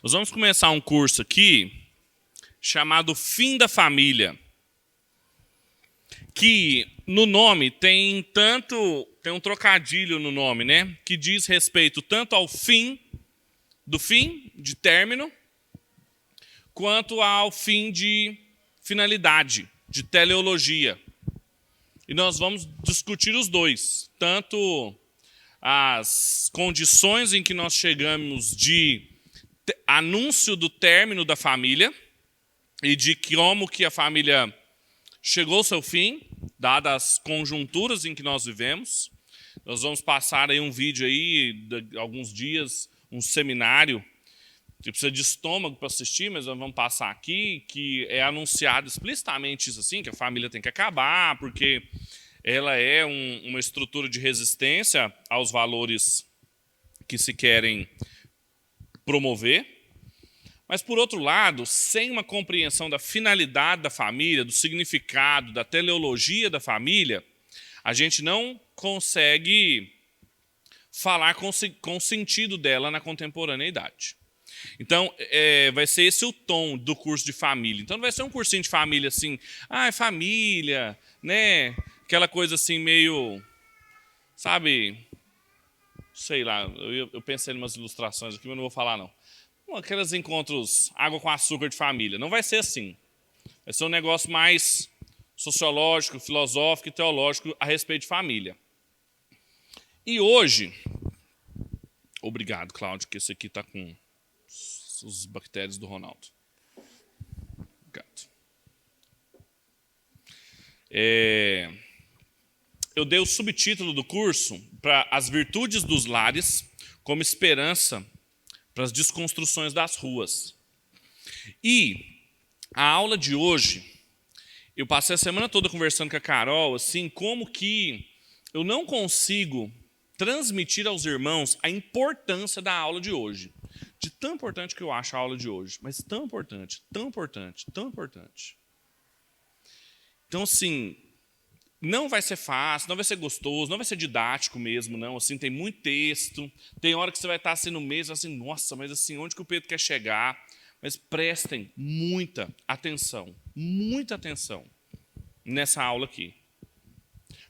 Nós vamos começar um curso aqui chamado Fim da Família, que no nome tem um trocadilho no nome, né? Que diz respeito tanto ao fim, de término, quanto ao fim de finalidade, de teleologia. E nós vamos discutir os dois, tanto as condições em que nós chegamos de anúncio do término da família e de como que a família chegou ao seu fim, dadas as conjunturas em que nós vivemos. Nós vamos passar aí um vídeo aí, de alguns dias, um seminário, que precisa de estômago para assistir, mas nós vamos passar aqui, que é anunciado explicitamente isso assim, que a família tem que acabar, porque ela é uma estrutura de resistência aos valores que se querem promover. Mas, por outro lado, sem uma compreensão da finalidade da família, do significado, da teleologia da família, a gente não consegue falar com o sentido dela na contemporaneidade. Então, vai ser esse o tom do curso de família. Então, não vai ser um cursinho de família assim, é família, né? Aquela coisa assim meio, sabe, sei lá, eu pensei em umas ilustrações aqui, mas não vou falar não. Aqueles encontros água com açúcar de família. Não vai ser assim. Vai ser um negócio mais sociológico, filosófico e teológico a respeito de família. E hoje, obrigado, Cláudio, que esse aqui está com os bactérias do Ronaldo. Obrigado. Eu dei o subtítulo do curso para As Virtudes dos Lares como esperança para as desconstruções das ruas. E a aula de hoje, eu passei a semana toda conversando com a Carol, assim, como que eu não consigo transmitir aos irmãos a importância da aula de hoje. De tão importante que eu acho a aula de hoje, mas tão importante, tão importante, tão importante. Então, assim, não vai ser fácil, não vai ser gostoso, não vai ser didático mesmo, não. Assim, tem muito texto, tem hora que você vai estar assim no mês, assim, nossa, mas assim, onde que o Pedro quer chegar? Mas prestem muita atenção nessa aula aqui.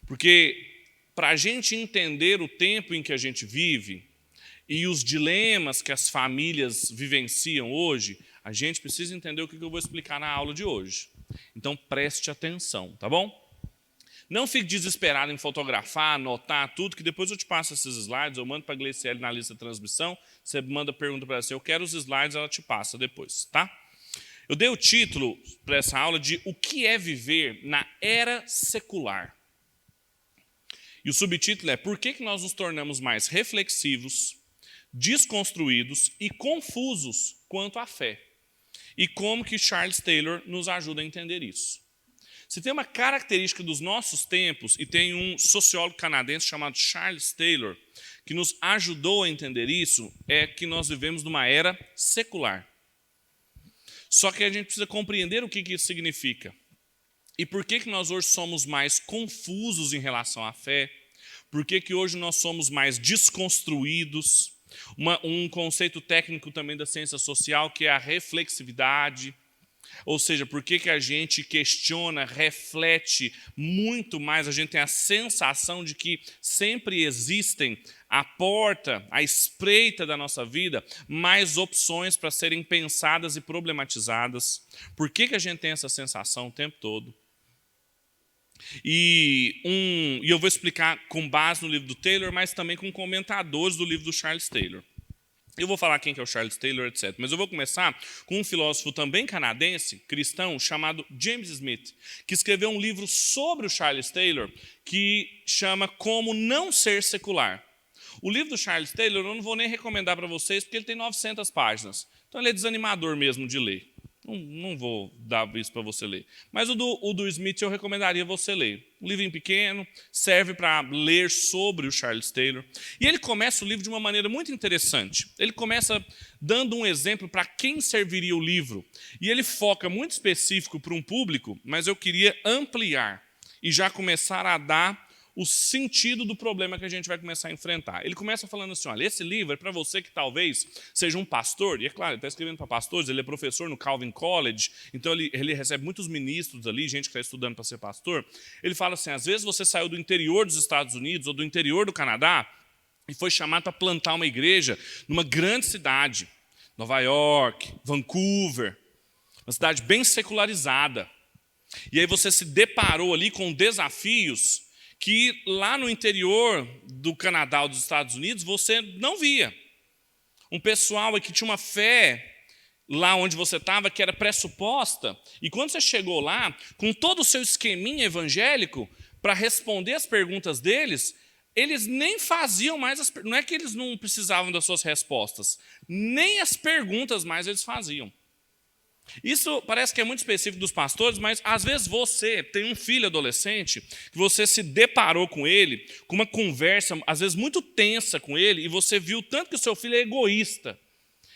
Porque para a gente entender o tempo em que a gente vive e os dilemas que as famílias vivenciam hoje, a gente precisa entender o que eu vou explicar na aula de hoje. Então, preste atenção, tá bom? Não fique desesperado em fotografar, anotar tudo, que depois eu te passo esses slides, eu mando para a Gleiciele na lista de transmissão, você manda pergunta para ela assim, eu quero os slides, ela te passa depois, tá? Eu dei o título para essa aula de O que é viver na era secular? E o subtítulo é Por que nós nos tornamos mais reflexivos, desconstruídos e confusos quanto à fé? E como que Charles Taylor nos ajuda a entender isso? Se tem uma característica dos nossos tempos, e tem um sociólogo canadense chamado Charles Taylor, que nos ajudou a entender isso, é que nós vivemos numa era secular. Só que a gente precisa compreender o que isso significa. E por que nós hoje somos mais confusos em relação à fé? Por que hoje nós somos mais desconstruídos? Um conceito técnico também da ciência social, que é a reflexividade. Ou seja, por que a gente questiona, reflete muito mais, a gente tem a sensação de que sempre existem à porta, à espreita da nossa vida, mais opções para serem pensadas e problematizadas. Por que a gente tem essa sensação o tempo todo? E eu vou explicar com base no livro do Taylor, mas também com comentadores do livro do Charles Taylor. Eu vou falar quem que é o Charles Taylor, etc. Mas eu vou começar com um filósofo também canadense, cristão, chamado James Smith, que escreveu um livro sobre o Charles Taylor, que chama Como Não Ser Secular. O livro do Charles Taylor eu não vou nem recomendar para vocês, porque ele tem 900 páginas. Então ele é desanimador mesmo de ler. Não vou dar isso para você ler. Mas o do Smith eu recomendaria você ler. Um livrinho pequeno, serve para ler sobre o Charles Taylor. E ele começa o livro de uma maneira muito interessante. Ele começa dando um exemplo para quem serviria o livro. E ele foca muito específico para um público, mas eu queria ampliar e já começar a dar o sentido do problema que a gente vai começar a enfrentar. Ele começa falando assim, olha, esse livro é para você que talvez seja um pastor, e é claro, ele está escrevendo para pastores, ele é professor no Calvin College, então ele recebe muitos ministros ali, gente que está estudando para ser pastor. Ele fala assim, às vezes você saiu do interior dos Estados Unidos ou do interior do Canadá e foi chamado para plantar uma igreja numa grande cidade, Nova York, Vancouver, uma cidade bem secularizada. E aí você se deparou ali com desafios que lá no interior do Canadá ou dos Estados Unidos você não via. Um pessoal que tinha uma fé lá onde você estava que era pressuposta, e quando você chegou lá, com todo o seu esqueminha evangélico, para responder as perguntas deles, eles nem faziam mais não é que eles não precisavam das suas respostas, nem as perguntas mais eles faziam. Isso parece que é muito específico dos pastores, mas às vezes você tem um filho adolescente que você se deparou com ele, com uma conversa, às vezes muito tensa com ele, e você viu tanto que o seu filho é egoísta.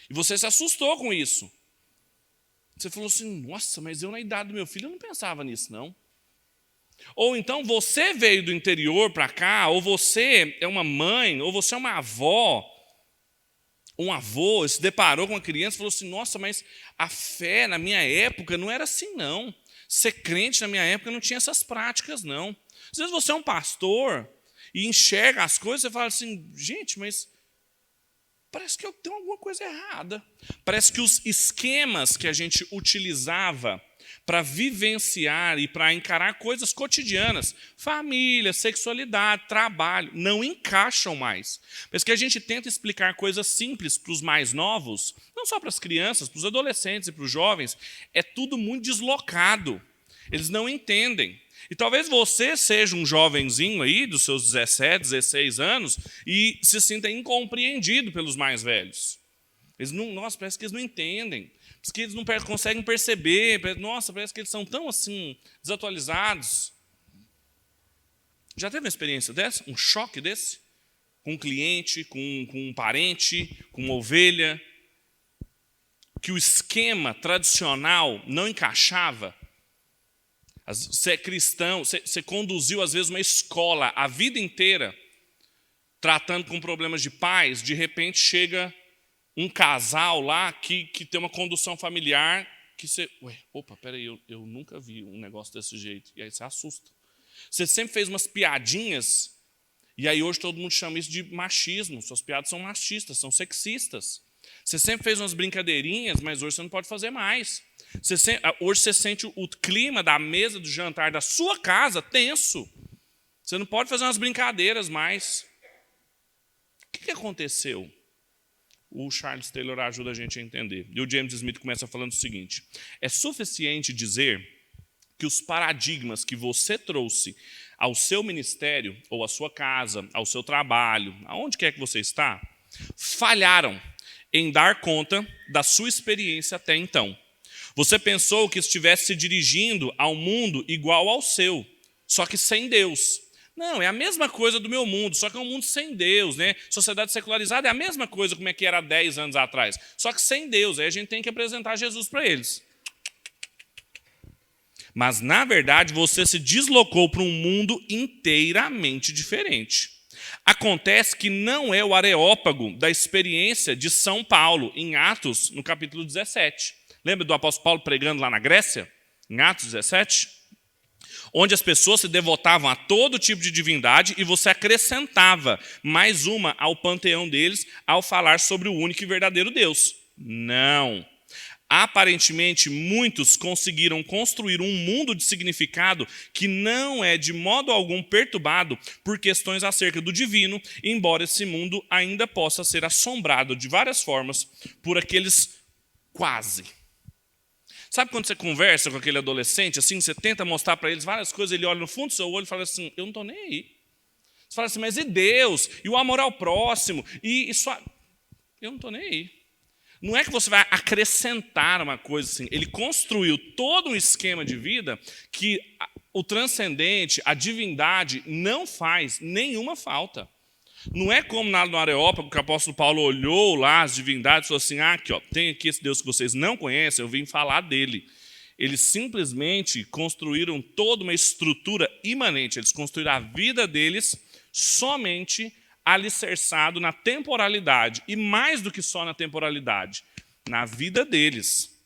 E você se assustou com isso. Você falou assim, nossa, mas eu na idade do meu filho eu não pensava nisso, não. Ou então você veio do interior para cá, ou você é uma mãe, ou você é uma avó, um avô se deparou com uma criança e falou assim, nossa, mas a fé na minha época não era assim, não. Ser crente na minha época não tinha essas práticas, não. Às vezes você é um pastor e enxerga as coisas e fala assim, gente, mas parece que eu tenho alguma coisa errada. Parece que os esquemas que a gente utilizava para vivenciar e para encarar coisas cotidianas, família, sexualidade, trabalho, não encaixam mais. Mas que a gente tenta explicar coisas simples para os mais novos, não só para as crianças, para os adolescentes e para os jovens, é tudo muito deslocado. Eles não entendem. E talvez você seja um jovenzinho aí, dos seus 17, 16 anos, e se sinta incompreendido pelos mais velhos. Eles não, nossa, parece que eles não entendem. Parece que eles não conseguem perceber. Nossa, parece que eles são tão assim, desatualizados. Já teve uma experiência dessa? Um choque desse? Com um cliente, com um parente, com uma ovelha? Que o esquema tradicional não encaixava? Você é cristão, você conduziu às vezes uma escola a vida inteira, tratando com problemas de pais, de repente chega um casal lá que tem uma condução familiar que você... Opa, peraí, eu nunca vi um negócio desse jeito. E aí você assusta. Você sempre fez umas piadinhas, e aí hoje todo mundo chama isso de machismo. Suas piadas são machistas, são sexistas. Você sempre fez umas brincadeirinhas, mas hoje você não pode fazer mais. Hoje você sente o clima da mesa do jantar da sua casa tenso. Você não pode fazer umas brincadeiras mais. O que aconteceu? O Charles Taylor ajuda a gente a entender. E o James Smith começa falando o seguinte: é suficiente dizer que os paradigmas que você trouxe ao seu ministério, ou à sua casa, ao seu trabalho, aonde quer que você está, falharam em dar conta da sua experiência até então. Você pensou que estivesse se dirigindo a um mundo igual ao seu, só que sem Deus. Não, é a mesma coisa do meu mundo, só que é um mundo sem Deus, né? Sociedade secularizada é a mesma coisa como é que era há 10 anos atrás, só que sem Deus. Aí a gente tem que apresentar Jesus para eles. Mas, na verdade, você se deslocou para um mundo inteiramente diferente. Acontece que não é o areópago da experiência de São Paulo, em Atos, no capítulo 17. Lembra do apóstolo Paulo pregando lá na Grécia, em Atos 17? Onde as pessoas se devotavam a todo tipo de divindade e você acrescentava mais uma ao panteão deles ao falar sobre o único e verdadeiro Deus. Não. Aparentemente, muitos conseguiram construir um mundo de significado que não é de modo algum perturbado por questões acerca do divino, embora esse mundo ainda possa ser assombrado de várias formas por aqueles quase. Sabe quando você conversa com aquele adolescente, assim, você tenta mostrar para eles várias coisas, ele olha no fundo do seu olho e fala assim, eu não estou nem aí. Você fala assim, mas e Deus? E o amor ao próximo? E isso... Eu não estou nem aí. Não é que você vai acrescentar uma coisa assim. Ele construiu todo um esquema de vida que o transcendente, a divindade, não faz nenhuma falta. Não é como no Areópago, que o apóstolo Paulo olhou lá as divindades e falou assim, aqui, ó, tem aqui esse Deus que vocês não conhecem, eu vim falar dele. Eles simplesmente construíram toda uma estrutura imanente. Eles construíram a vida deles somente alicerçado na temporalidade. E mais do que só na temporalidade, na vida deles.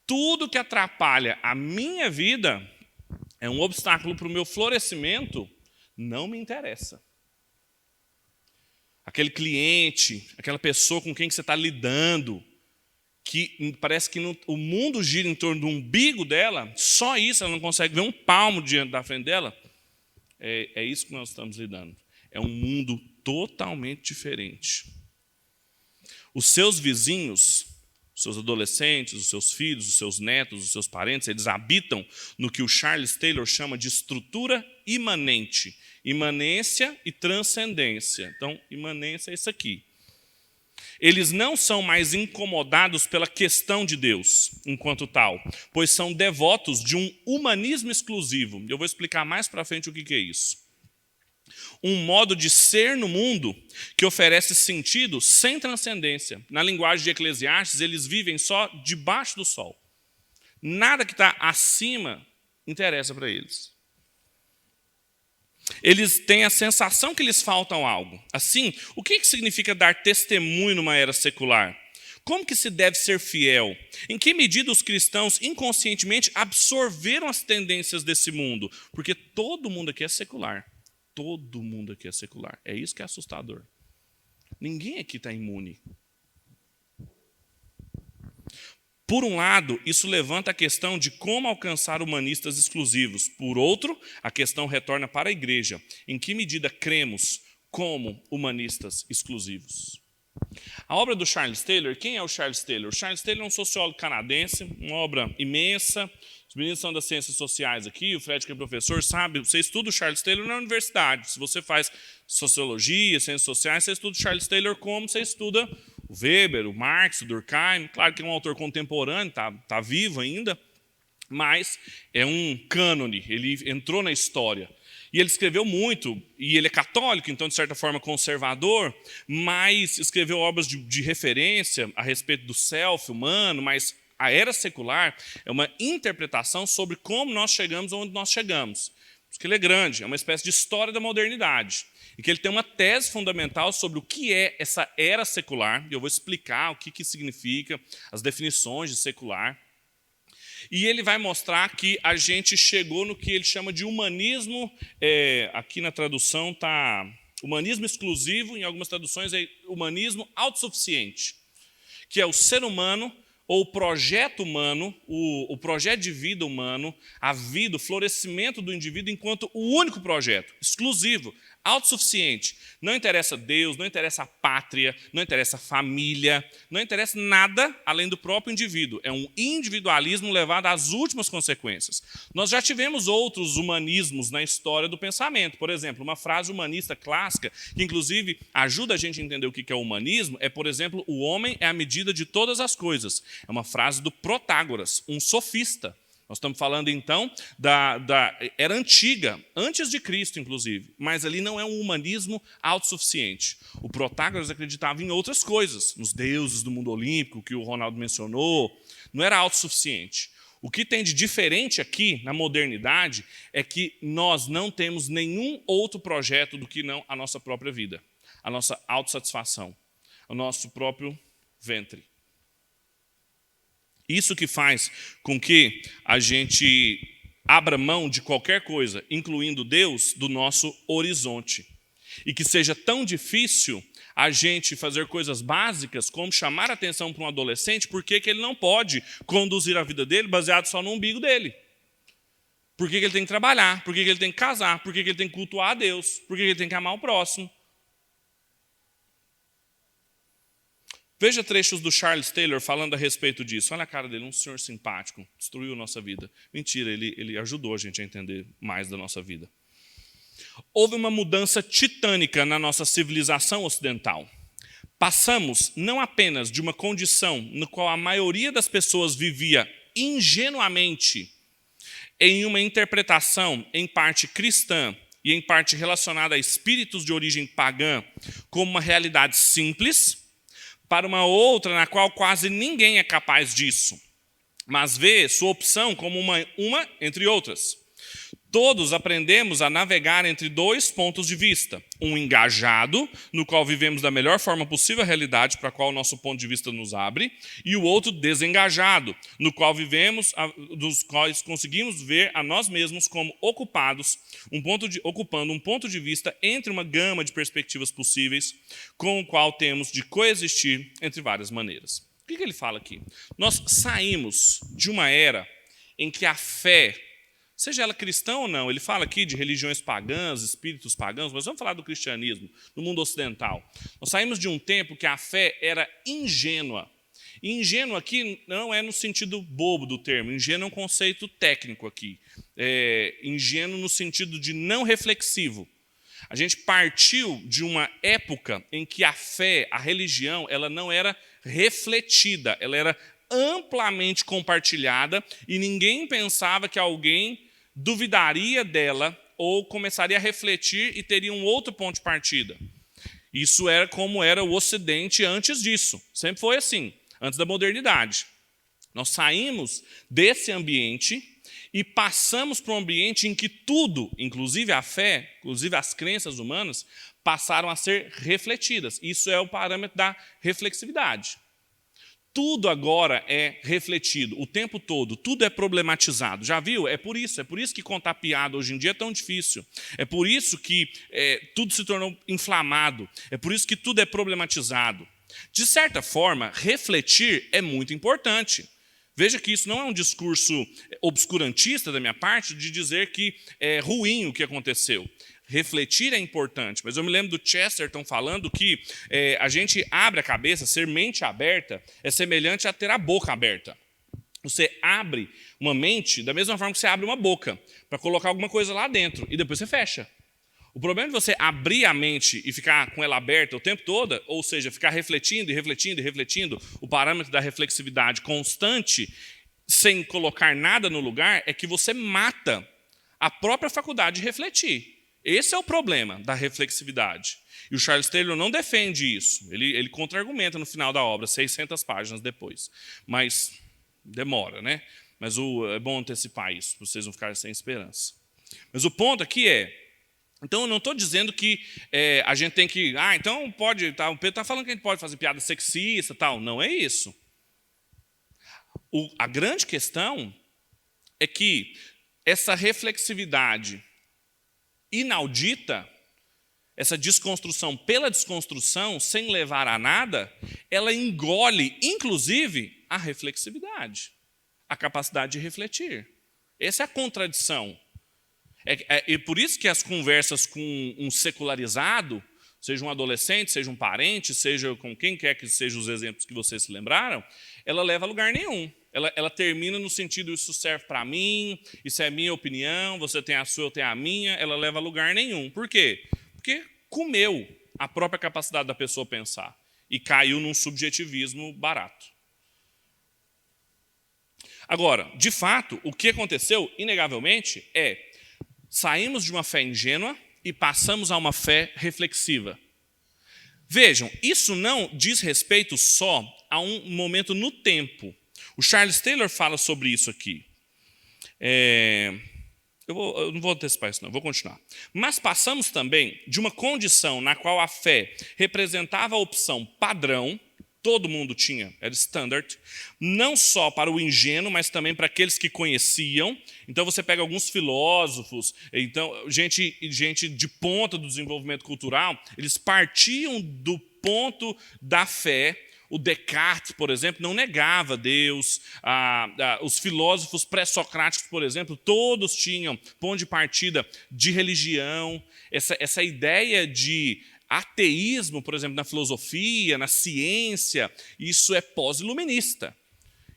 Tudo que atrapalha a minha vida é um obstáculo para o meu florescimento, não me interessa. Aquele cliente, aquela pessoa com quem você está lidando, que parece que o mundo gira em torno do umbigo dela, só isso, ela não consegue ver um palmo diante da frente dela. É isso que nós estamos lidando. É um mundo totalmente diferente. Os seus vizinhos, os seus adolescentes, os seus filhos, os seus netos, os seus parentes, eles habitam no que o Charles Taylor chama de estrutura imanente. Imanência e transcendência. Então, imanência é isso aqui. Eles não são mais incomodados pela questão de Deus, enquanto tal, pois são devotos de um humanismo exclusivo. Eu vou explicar mais para frente o que é isso. Um modo de ser no mundo que oferece sentido sem transcendência. Na linguagem de Eclesiastes, eles vivem só debaixo do sol. Nada que está acima interessa para eles. Eles têm a sensação que lhes faltam algo. Assim, o que significa dar testemunho numa era secular? Como que se deve ser fiel? Em que medida os cristãos inconscientemente absorveram as tendências desse mundo? Porque todo mundo aqui é secular. Todo mundo aqui é secular. É isso que é assustador. Ninguém aqui está imune. Por um lado, isso levanta a questão de como alcançar humanistas exclusivos. Por outro, a questão retorna para a igreja. Em que medida cremos como humanistas exclusivos? A obra do Charles Taylor, quem é o Charles Taylor? O Charles Taylor é um sociólogo canadense, uma obra imensa. Os meninos são das ciências sociais aqui, o Fred, que é professor, sabe, você estuda o Charles Taylor na universidade. Se você faz sociologia, ciências sociais, você estuda o Charles Taylor como você estuda o Weber, o Marx, o Durkheim. Claro que é um autor contemporâneo, está vivo ainda, mas é um cânone, ele entrou na história. E ele escreveu muito, e ele é católico, então de certa forma conservador, mas escreveu obras de referência a respeito do self humano, mas a era secular é uma interpretação sobre como nós chegamos onde nós chegamos. Por isso que ele é grande, é uma espécie de história da modernidade. E que ele tem uma tese fundamental sobre o que é essa era secular, e eu vou explicar o que significa, as definições de secular. E ele vai mostrar que a gente chegou no que ele chama de humanismo, aqui na tradução está humanismo exclusivo, em algumas traduções é humanismo autossuficiente, que é o ser humano, ou o projeto humano, o projeto de vida humano, a vida, o florescimento do indivíduo enquanto o único projeto, exclusivo, autossuficiente. Não interessa Deus, não interessa a pátria, não interessa a família, não interessa nada além do próprio indivíduo. É um individualismo levado às últimas consequências. Nós já tivemos outros humanismos na história do pensamento. Por exemplo, uma frase humanista clássica, que inclusive ajuda a gente a entender o que é o humanismo, é, por exemplo, o homem é a medida de todas as coisas. É uma frase do Protágoras, um sofista. Nós estamos falando, então, da era antiga, antes de Cristo, inclusive. Mas ali não é um humanismo autossuficiente. O Protágoras acreditava em outras coisas, nos deuses do mundo olímpico, que o Ronaldo mencionou. Não era autossuficiente. O que tem de diferente aqui, na modernidade, é que nós não temos nenhum outro projeto do que não a nossa própria vida, a nossa autossatisfação, o nosso próprio ventre. Isso que faz com que a gente abra mão de qualquer coisa, incluindo Deus, do nosso horizonte. E que seja tão difícil a gente fazer coisas básicas como chamar a atenção para um adolescente, porque que ele não pode conduzir a vida dele baseado só no umbigo dele. Por que ele tem que trabalhar? Por que ele tem que casar? Por que ele tem que cultuar a Deus? Por que ele tem que amar o próximo? Veja trechos do Charles Taylor falando a respeito disso. Olha a cara dele, um senhor simpático, destruiu a nossa vida. Mentira, ele ajudou a gente a entender mais da nossa vida. Houve uma mudança titânica na nossa civilização ocidental. Passamos não apenas de uma condição no qual a maioria das pessoas vivia ingenuamente em uma interpretação em parte cristã e em parte relacionada a espíritos de origem pagã como uma realidade simples, para uma outra na qual quase ninguém é capaz disso. mas vê sua opção como uma entre outras. Todos aprendemos a navegar entre dois pontos de vista. Um engajado, no qual vivemos da melhor forma possível a realidade para a qual o nosso ponto de vista nos abre, e o outro desengajado, no qual vivemos, dos quais conseguimos ver a nós mesmos como ocupados, ocupando um ponto de vista entre uma gama de perspectivas possíveis, com o qual temos de coexistir entre várias maneiras. O que ele fala aqui? Nós saímos de uma era em que a fé, seja ela cristã ou não, ele fala aqui de religiões pagãs, espíritos pagãos, mas vamos falar do cristianismo, no mundo ocidental. Nós saímos de um tempo que a fé era ingênua. E ingênuo aqui não é no sentido bobo do termo, ingênuo é um conceito técnico aqui. Ingênuo no sentido de não reflexivo. A gente partiu de uma época em que a fé, a religião, ela não era refletida, ela era amplamente compartilhada e ninguém pensava que alguém duvidaria dela ou começaria a refletir e teria um outro ponto de partida. Isso era como era o Ocidente antes disso. Sempre foi assim, antes da modernidade. Nós saímos desse ambiente e passamos para um ambiente em que tudo, inclusive a fé, inclusive as crenças humanas, passaram a ser refletidas. Isso é o parâmetro da reflexividade. Tudo agora é refletido, o tempo todo, tudo é problematizado. Já viu? É por isso que contar piada hoje em dia é tão difícil. É por isso que tudo se tornou inflamado. É por isso que tudo é problematizado. De certa forma, refletir é muito importante. Veja que isso não é um discurso obscurantista da minha parte de dizer que é ruim o que aconteceu. Refletir é importante, mas eu me lembro do Chesterton falando que a gente abre a cabeça, ser mente aberta é semelhante a ter a boca aberta. Você abre uma mente da mesma forma que você abre uma boca, para colocar alguma coisa lá dentro, e depois você fecha. O problema de você abrir a mente e ficar com ela aberta o tempo todo, ou seja, ficar refletindo e refletindo e refletindo, o parâmetro da reflexividade constante, sem colocar nada no lugar, é que você mata a própria faculdade de refletir. Esse é o problema da reflexividade. E o Charles Taylor não defende isso. Ele contra-argumenta no final da obra, 600 páginas depois. Mas demora, né? Mas é bom antecipar isso, para vocês não ficarem sem esperança. Mas o ponto aqui então eu não estou dizendo que a gente tem que... então pode... Tá, o Pedro está falando que a gente pode fazer piada sexista, tal. Não é isso. A grande questão é que essa reflexividade inaudita, essa desconstrução pela desconstrução, sem levar a nada, ela engole, inclusive, a reflexividade, a capacidade de refletir. Essa é a contradição. E por isso que as conversas com um secularizado, seja um adolescente, seja um parente, seja com quem quer que sejam os exemplos que vocês se lembraram, ela leva a lugar nenhum. Ela termina no sentido, isso serve para mim, isso é minha opinião, você tem a sua, eu tenho a minha, ela leva a lugar nenhum. Por quê? Porque comeu a própria capacidade da pessoa pensar e caiu num subjetivismo barato. Agora, de fato, o que aconteceu, inegavelmente, saímos de uma fé ingênua e passamos a uma fé reflexiva. Vejam, isso não diz respeito só a um momento no tempo. O Charles Taylor fala sobre isso aqui. Eu não vou antecipar isso, não, vou continuar. Mas passamos também de uma condição na qual a fé representava a opção padrão, todo mundo tinha, era standard, não só para o ingênuo, mas também para aqueles que conheciam. Então você pega alguns filósofos, gente de ponta do desenvolvimento cultural, eles partiam do ponto da fé. O Descartes, por exemplo, não negava Deus. Os filósofos pré-socráticos, por exemplo, todos tinham ponto de partida de religião. Essa ideia de ateísmo, por exemplo, na filosofia, na ciência, isso é pós-iluminista.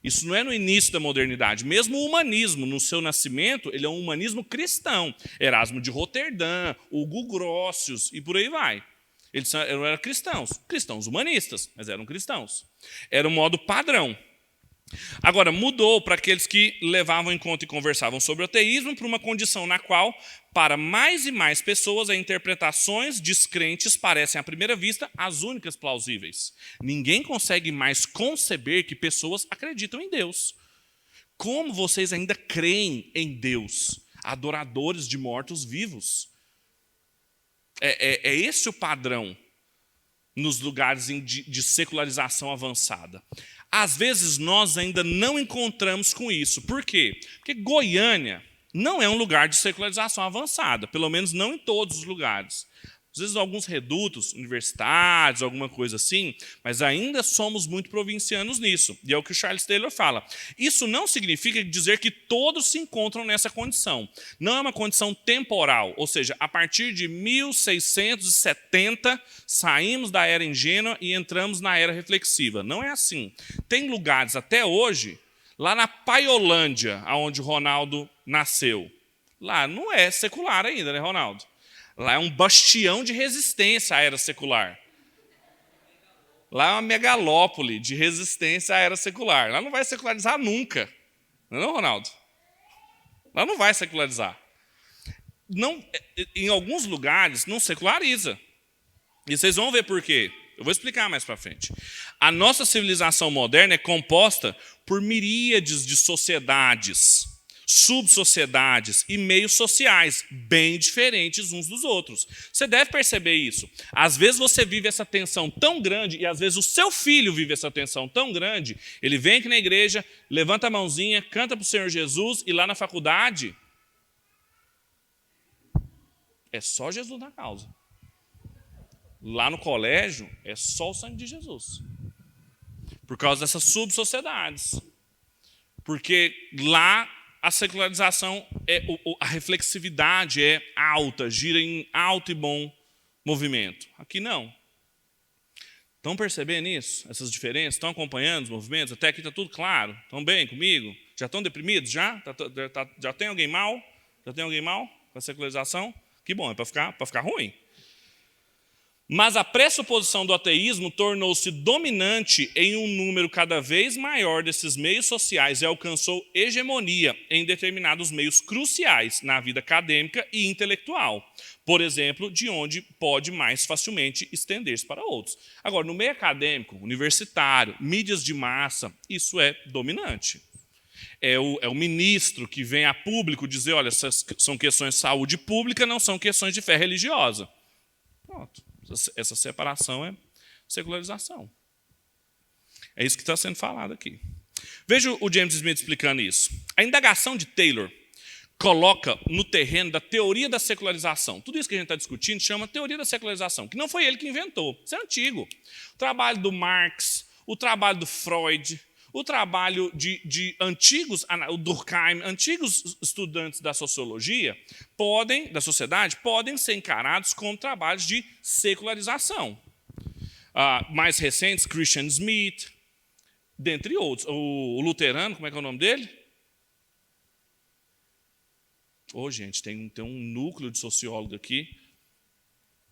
Isso não é no início da modernidade. Mesmo o humanismo, no seu nascimento, ele é um humanismo cristão. Erasmo de Roterdã, Hugo Grotius e por aí vai. Eles eram cristãos humanistas, mas eram cristãos. Era um modo padrão. Agora, mudou para aqueles que levavam em conta e conversavam sobre o ateísmo para uma condição na qual, para mais e mais pessoas, as interpretações descrentes parecem, à primeira vista, as únicas plausíveis. Ninguém consegue mais conceber que pessoas acreditam em Deus. Como vocês ainda creem em Deus, adoradores de mortos-vivos? É esse o padrão nos lugares de secularização avançada. Às vezes nós ainda não encontramos com isso. Por quê? Porque Goiânia não é um lugar de secularização avançada, pelo menos não em todos os lugares. Às vezes alguns redutos, universidades, alguma coisa assim, mas ainda somos muito provincianos nisso. E é o que o Charles Taylor fala. Isso não significa dizer que todos se encontram nessa condição. Não é uma condição temporal, ou seja, a partir de 1670 saímos da era ingênua e entramos na era reflexiva. Não é assim. Tem lugares até hoje, lá na Paiolândia, onde Ronaldo nasceu. Lá não é secular ainda, né, Ronaldo? Lá é um bastião de resistência à era secular. Lá é uma megalópole de resistência à era secular. Lá não vai secularizar nunca. Não é não, Ronaldo? Lá não vai secularizar. Não, em alguns lugares não seculariza. E vocês vão ver por quê. Eu vou explicar mais para frente. A nossa civilização moderna é composta por miríades de sociedades, subsociedades e meios sociais bem diferentes uns dos outros. Você deve perceber isso. Às vezes você vive essa tensão tão grande e às vezes o seu filho vive essa tensão tão grande, ele vem aqui na igreja, levanta a mãozinha, canta para o Senhor Jesus e lá na faculdade é só Jesus na causa. Lá no colégio é só o sangue de Jesus. Por causa dessas subsociedades. Porque lá a secularização, a reflexividade é alta, gira em alto e bom movimento. Aqui não. Estão percebendo isso? Essas diferenças? Estão acompanhando os movimentos? Até aqui está tudo claro? Estão bem comigo? Já estão deprimidos? Já? Já tem alguém mal? Já tem alguém mal com a secularização? Que bom, é para ficar ruim. Mas a pressuposição do ateísmo tornou-se dominante em um número cada vez maior desses meios sociais e alcançou hegemonia em determinados meios cruciais na vida acadêmica e intelectual. Por exemplo, de onde pode mais facilmente estender-se para outros. Agora, no meio acadêmico, universitário, mídias de massa, isso é dominante. É o ministro que vem a público dizer, olha, essas são questões de saúde pública, não são questões de fé religiosa. Pronto. Essa separação é secularização. É isso que está sendo falado aqui. Veja o James Smith explicando isso. A indagação de Taylor coloca no terreno da teoria da secularização. Tudo isso que a gente está discutindo chama teoria da secularização, que não foi ele que inventou. Isso é antigo. O trabalho do Marx, o trabalho do Freud, o trabalho de antigos, o Durkheim, antigos estudantes da sociologia, da sociedade, podem ser encarados como trabalhos de secularização. Mais recentes, Christian Smith, dentre outros. O luterano, como é que é o nome dele? Gente, tem um núcleo de sociólogo aqui.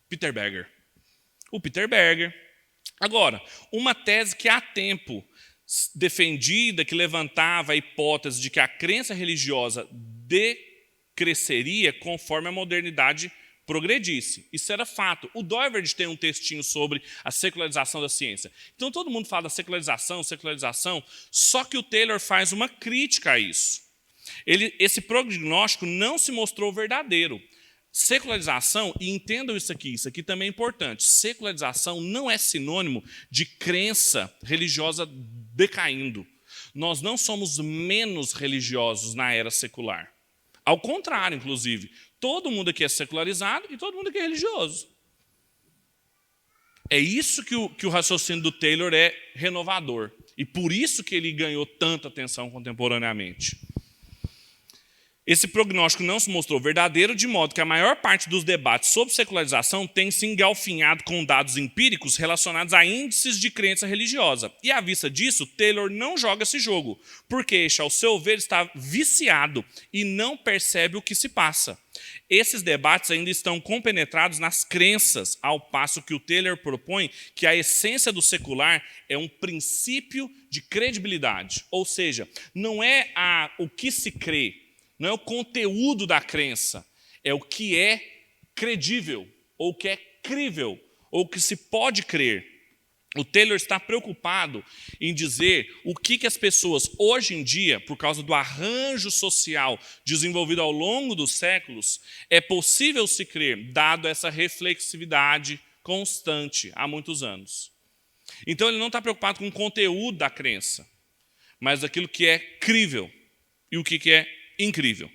Peter Berger. O Peter Berger. Agora, uma tese que há tempo defendida, que levantava a hipótese de que a crença religiosa decresceria conforme a modernidade progredisse. Isso era fato. O Doiverd tem um textinho sobre a secularização da ciência. Então todo mundo fala da secularização, só que o Taylor faz uma crítica a isso. Esse prognóstico não se mostrou verdadeiro. Secularização, e entendam isso aqui também é importante, secularização não é sinônimo de crença religiosa decaindo. Nós não somos menos religiosos na era secular. Ao contrário, inclusive, todo mundo aqui é secularizado e todo mundo aqui é religioso. É isso que o raciocínio do Taylor é renovador. E por isso que ele ganhou tanta atenção contemporaneamente. Esse prognóstico não se mostrou verdadeiro, de modo que a maior parte dos debates sobre secularização tem se engalfinhado com dados empíricos relacionados a índices de crença religiosa. E à vista disso, Taylor não joga esse jogo, porque este, ao seu ver, está viciado e não percebe o que se passa. Esses debates ainda estão compenetrados nas crenças, ao passo que o Taylor propõe que a essência do secular é um princípio de credibilidade. Ou seja, não é o que se crê, não é o conteúdo da crença, é o que é credível, ou o que é crível, ou o que se pode crer. O Taylor está preocupado em dizer o que as pessoas, hoje em dia, por causa do arranjo social desenvolvido ao longo dos séculos, é possível se crer, dado essa reflexividade constante há muitos anos. Então, ele não está preocupado com o conteúdo da crença, mas aquilo que é crível e o que é incrível.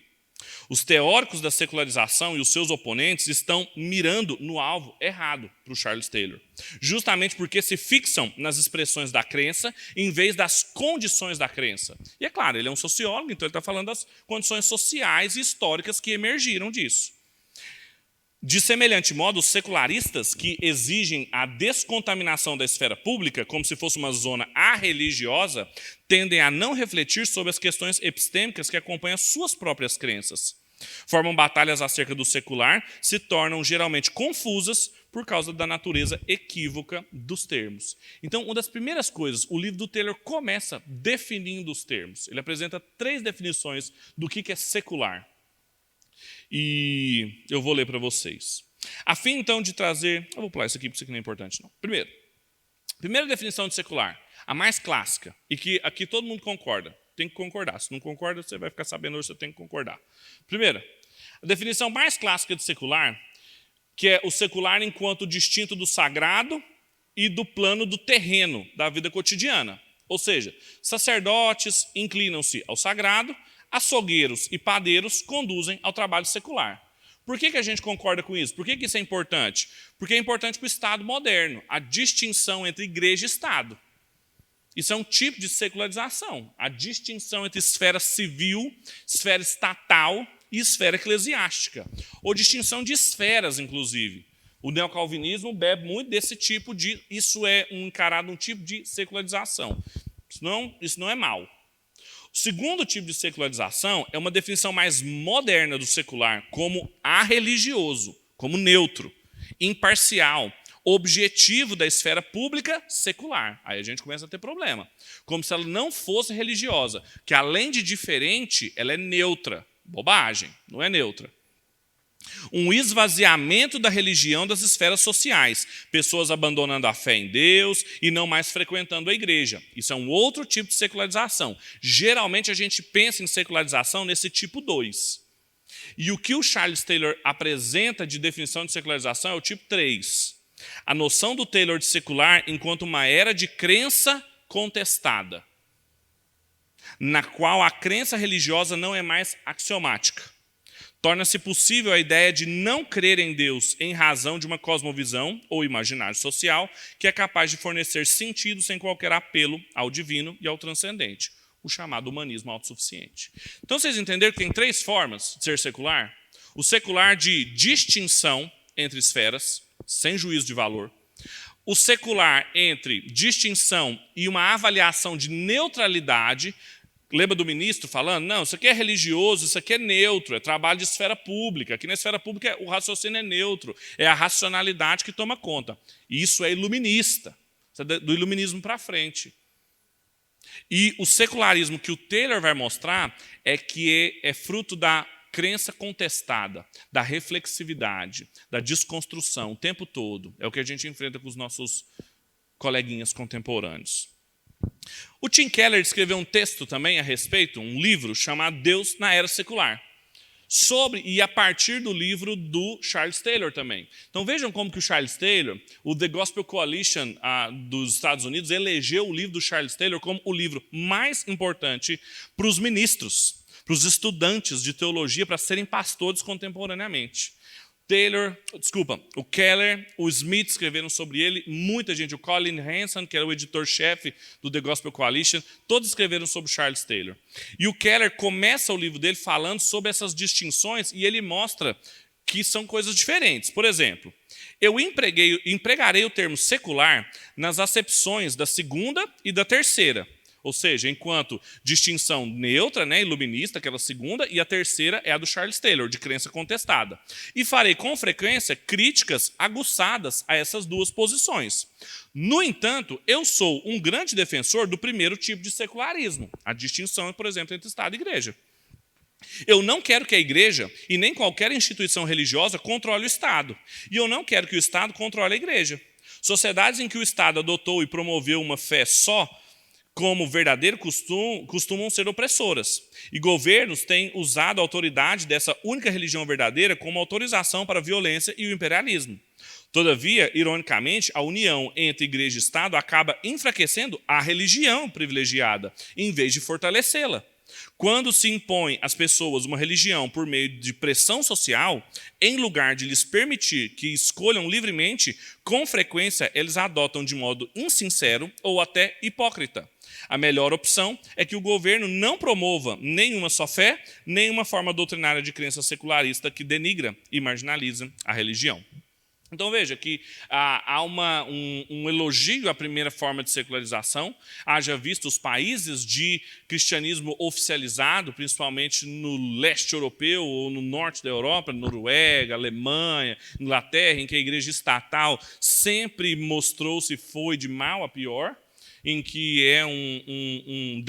Os teóricos da secularização e os seus oponentes estão mirando no alvo errado para o Charles Taylor, justamente porque se fixam nas expressões da crença em vez das condições da crença. E é claro, ele é um sociólogo, então ele está falando das condições sociais e históricas que emergiram disso. De semelhante modo, os secularistas, que exigem a descontaminação da esfera pública, como se fosse uma zona arreligiosa, tendem a não refletir sobre as questões epistêmicas que acompanham suas próprias crenças. Formam batalhas acerca do secular, se tornam geralmente confusas por causa da natureza equívoca dos termos. Então, uma das primeiras coisas, o livro do Taylor começa definindo os termos. Ele apresenta 3 definições do que é secular. E eu vou ler para vocês. A fim, então, de trazer... Eu vou pular isso aqui, porque isso aqui não é importante, não. Primeira definição de secular, a mais clássica, e que aqui todo mundo concorda. Tem que concordar. Se não concorda, você vai ficar sabendo hoje, você tem que concordar. Primeira, a definição mais clássica de secular, que é o secular enquanto distinto do sagrado e do plano do terreno, da vida cotidiana. Ou seja, sacerdotes inclinam-se ao sagrado, açougueiros e padeiros conduzem ao trabalho secular. Por que a gente concorda com isso? Por que isso é importante? Porque é importante para o Estado moderno, a distinção entre igreja e Estado. Isso é um tipo de secularização, a distinção entre esfera civil, esfera estatal e esfera eclesiástica, ou distinção de esferas, inclusive. O neocalvinismo bebe muito desse tipo de... Isso é encarado um tipo de secularização. Isso não é mal. O segundo tipo de secularização é uma definição mais moderna do secular, como arreligioso, como neutro, imparcial, objetivo da esfera pública secular. Aí a gente começa a ter problema. Como se ela não fosse religiosa, que além de diferente, ela é neutra. Bobagem, não é neutra. Um esvaziamento da religião das esferas sociais, pessoas abandonando a fé em Deus e não mais frequentando a igreja. Isso é um outro tipo de secularização. Geralmente a gente pensa em secularização nesse tipo 2. E o que o Charles Taylor apresenta de definição de secularização é o tipo 3. A noção do Taylor de secular enquanto uma era de crença contestada, na qual a crença religiosa não é mais axiomática. Torna-se possível a ideia de não crer em Deus em razão de uma cosmovisão ou imaginário social que é capaz de fornecer sentido sem qualquer apelo ao divino e ao transcendente, o chamado humanismo autossuficiente. Então, vocês entenderam que tem 3 formas de ser secular? O secular de distinção entre esferas, sem juízo de valor. O secular entre distinção e uma avaliação de neutralidade. Lembra do ministro falando? Não, isso aqui é religioso, isso aqui é neutro, é trabalho de esfera pública. Aqui na esfera pública o raciocínio é neutro, é a racionalidade que toma conta. E isso é iluminista, isso é do iluminismo para frente. E o secularismo que o Taylor vai mostrar é que é fruto da crença contestada, da reflexividade, da desconstrução o tempo todo. É o que a gente enfrenta com os nossos coleguinhas contemporâneos. O Tim Keller escreveu um texto também a respeito, um livro chamado Deus na Era Secular, sobre e a partir do livro do Charles Taylor também. Então vejam como que o Charles Taylor, o The Gospel Coalition dos Estados Unidos, elegeu o livro do Charles Taylor como o livro mais importante para os ministros, para os estudantes de teologia, para serem pastores contemporaneamente. O Keller, o Smith escreveram sobre ele, muita gente, o Colin Hanson, que era o editor-chefe do The Gospel Coalition, todos escreveram sobre Charles Taylor. E o Keller começa o livro dele falando sobre essas distinções e ele mostra que são coisas diferentes. Por exemplo, eu empregarei o termo secular nas acepções da segunda e da terceira. Ou seja, enquanto distinção neutra, iluminista, aquela segunda, e a terceira é a do Charles Taylor, de crença contestada. E farei com frequência críticas aguçadas a essas 2 posições. No entanto, eu sou um grande defensor do primeiro tipo de secularismo, a distinção, por exemplo, entre Estado e Igreja. Eu não quero que a igreja e nem qualquer instituição religiosa controle o Estado. E eu não quero que o Estado controle a igreja. Sociedades em que o Estado adotou e promoveu uma fé só como verdadeiro costumam ser opressoras. E governos têm usado a autoridade dessa única religião verdadeira como autorização para a violência e o imperialismo. Todavia, ironicamente, a união entre igreja e Estado acaba enfraquecendo a religião privilegiada, em vez de fortalecê-la. Quando se impõe às pessoas uma religião por meio de pressão social, em lugar de lhes permitir que escolham livremente, com frequência eles a adotam de modo insincero ou até hipócrita. A melhor opção é que o governo não promova nenhuma só fé, nem uma forma doutrinária de crença secularista que denigra e marginaliza a religião. Então veja que há um elogio à primeira forma de secularização, haja visto os países de cristianismo oficializado, principalmente no leste europeu ou no norte da Europa, Noruega, Alemanha, Inglaterra, em que a igreja estatal sempre mostrou-se foi de mal a pior, em que é um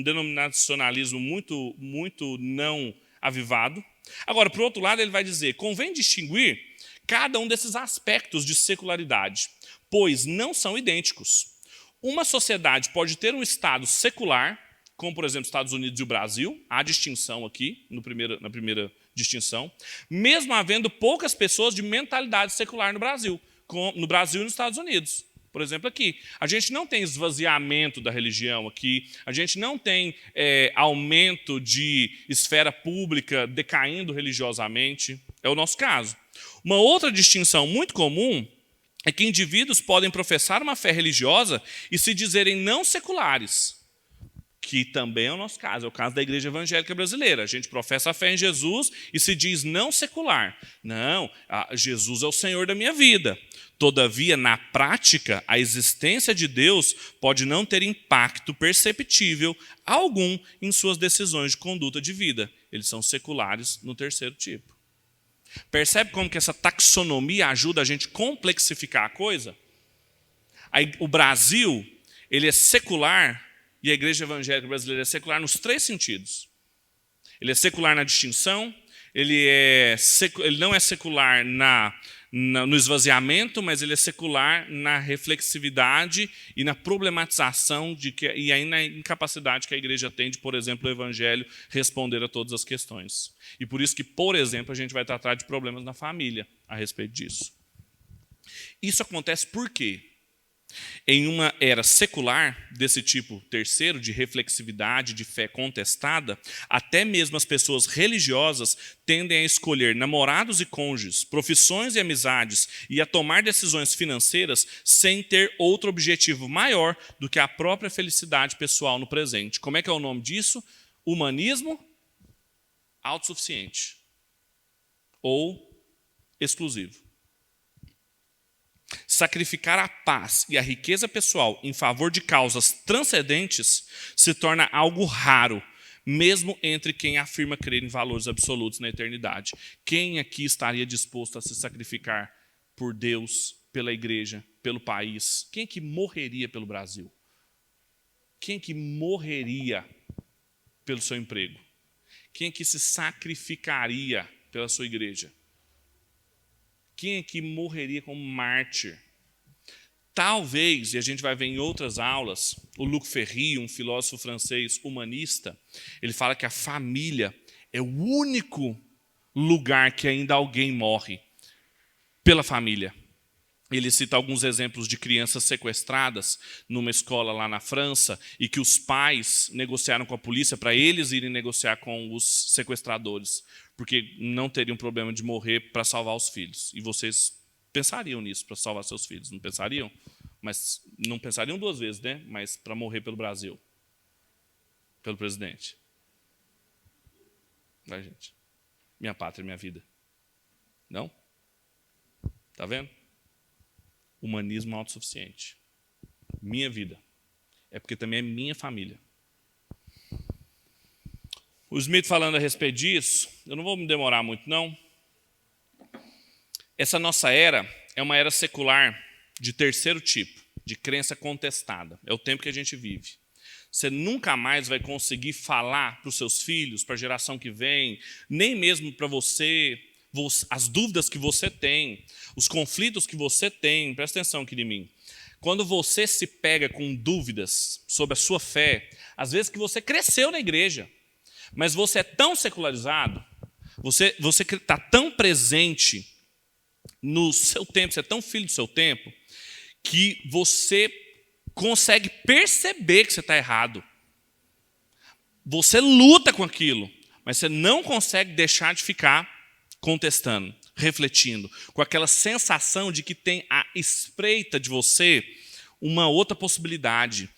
denominacionalismo muito não avivado. Agora, por outro lado, ele vai dizer, convém distinguir cada um desses aspectos de secularidade, pois não são idênticos. Uma sociedade pode ter um Estado secular, como, por exemplo, Estados Unidos e o Brasil, há distinção aqui, na primeira distinção, mesmo havendo poucas pessoas de mentalidade secular no Brasil e nos Estados Unidos. Por exemplo, aqui, a gente não tem esvaziamento da religião aqui, a gente não tem aumento de esfera pública decaindo religiosamente, é o nosso caso. Uma outra distinção muito comum é que indivíduos podem professar uma fé religiosa e se dizerem não seculares, que também é o nosso caso, é o caso da Igreja Evangélica Brasileira. A gente professa a fé em Jesus e se diz não secular. Não, Jesus é o Senhor da minha vida. Todavia, na prática, a existência de Deus pode não ter impacto perceptível algum em suas decisões de conduta de vida. Eles são seculares no terceiro tipo. Percebe como que essa taxonomia ajuda a gente a complexificar a coisa? O Brasil, ele é secular, e a Igreja Evangélica Brasileira é secular nos três sentidos. Ele é secular na distinção, ele não é secular no esvaziamento, mas ele é secular na reflexividade e na problematização e aí na incapacidade que a igreja tem de, por exemplo, o evangelho responder a todas as questões. E por isso que, por exemplo, a gente vai tratar de problemas na família a respeito disso. Isso acontece por quê? Em uma era secular, desse tipo terceiro, de reflexividade, de fé contestada, até mesmo as pessoas religiosas tendem a escolher namorados e cônjuges, profissões e amizades e a tomar decisões financeiras sem ter outro objetivo maior do que a própria felicidade pessoal no presente. Como é que é o nome disso? Humanismo autossuficiente ou exclusivo. Sacrificar a paz e a riqueza pessoal em favor de causas transcendentes se torna algo raro, mesmo entre quem afirma crer em valores absolutos na eternidade. Quem aqui estaria disposto a se sacrificar por Deus, pela igreja, pelo país? Quem que morreria pelo Brasil? Quem que morreria pelo seu emprego? Quem que se sacrificaria pela sua igreja? Quem aqui morreria como mártir? Talvez, e a gente vai ver em outras aulas, o Luc Ferry, um filósofo francês humanista, ele fala que a família é o único lugar que ainda alguém morre pela família. Ele cita alguns exemplos de crianças sequestradas numa escola lá na França e que os pais negociaram com a polícia para eles irem negociar com os sequestradores, porque não teriam problema de morrer para salvar os filhos. E vocês pensariam nisso para salvar seus filhos, não pensariam? Mas não pensariam duas vezes, né? Mas para morrer pelo Brasil, pelo presidente. Vai, gente. Minha pátria, minha vida. Não? Tá vendo? Humanismo autossuficiente. Minha vida. É porque também é minha família. O Smith falando a respeito disso, eu não vou me demorar muito, não. Essa nossa era é uma era secular de terceiro tipo, de crença contestada. É o tempo que a gente vive. Você nunca mais vai conseguir falar para os seus filhos, para a geração que vem, nem mesmo para você, as dúvidas que você tem, os conflitos que você tem. Presta atenção aqui em mim. Quando você se pega com dúvidas sobre a sua fé, às vezes que você cresceu na igreja, mas você é tão secularizado, você está tão presente no seu tempo, você é tão filho do seu tempo, que você consegue perceber que você está errado. Você luta com aquilo, mas você não consegue deixar de ficar contestando, refletindo, com aquela sensação de que tem à espreita de você uma outra possibilidade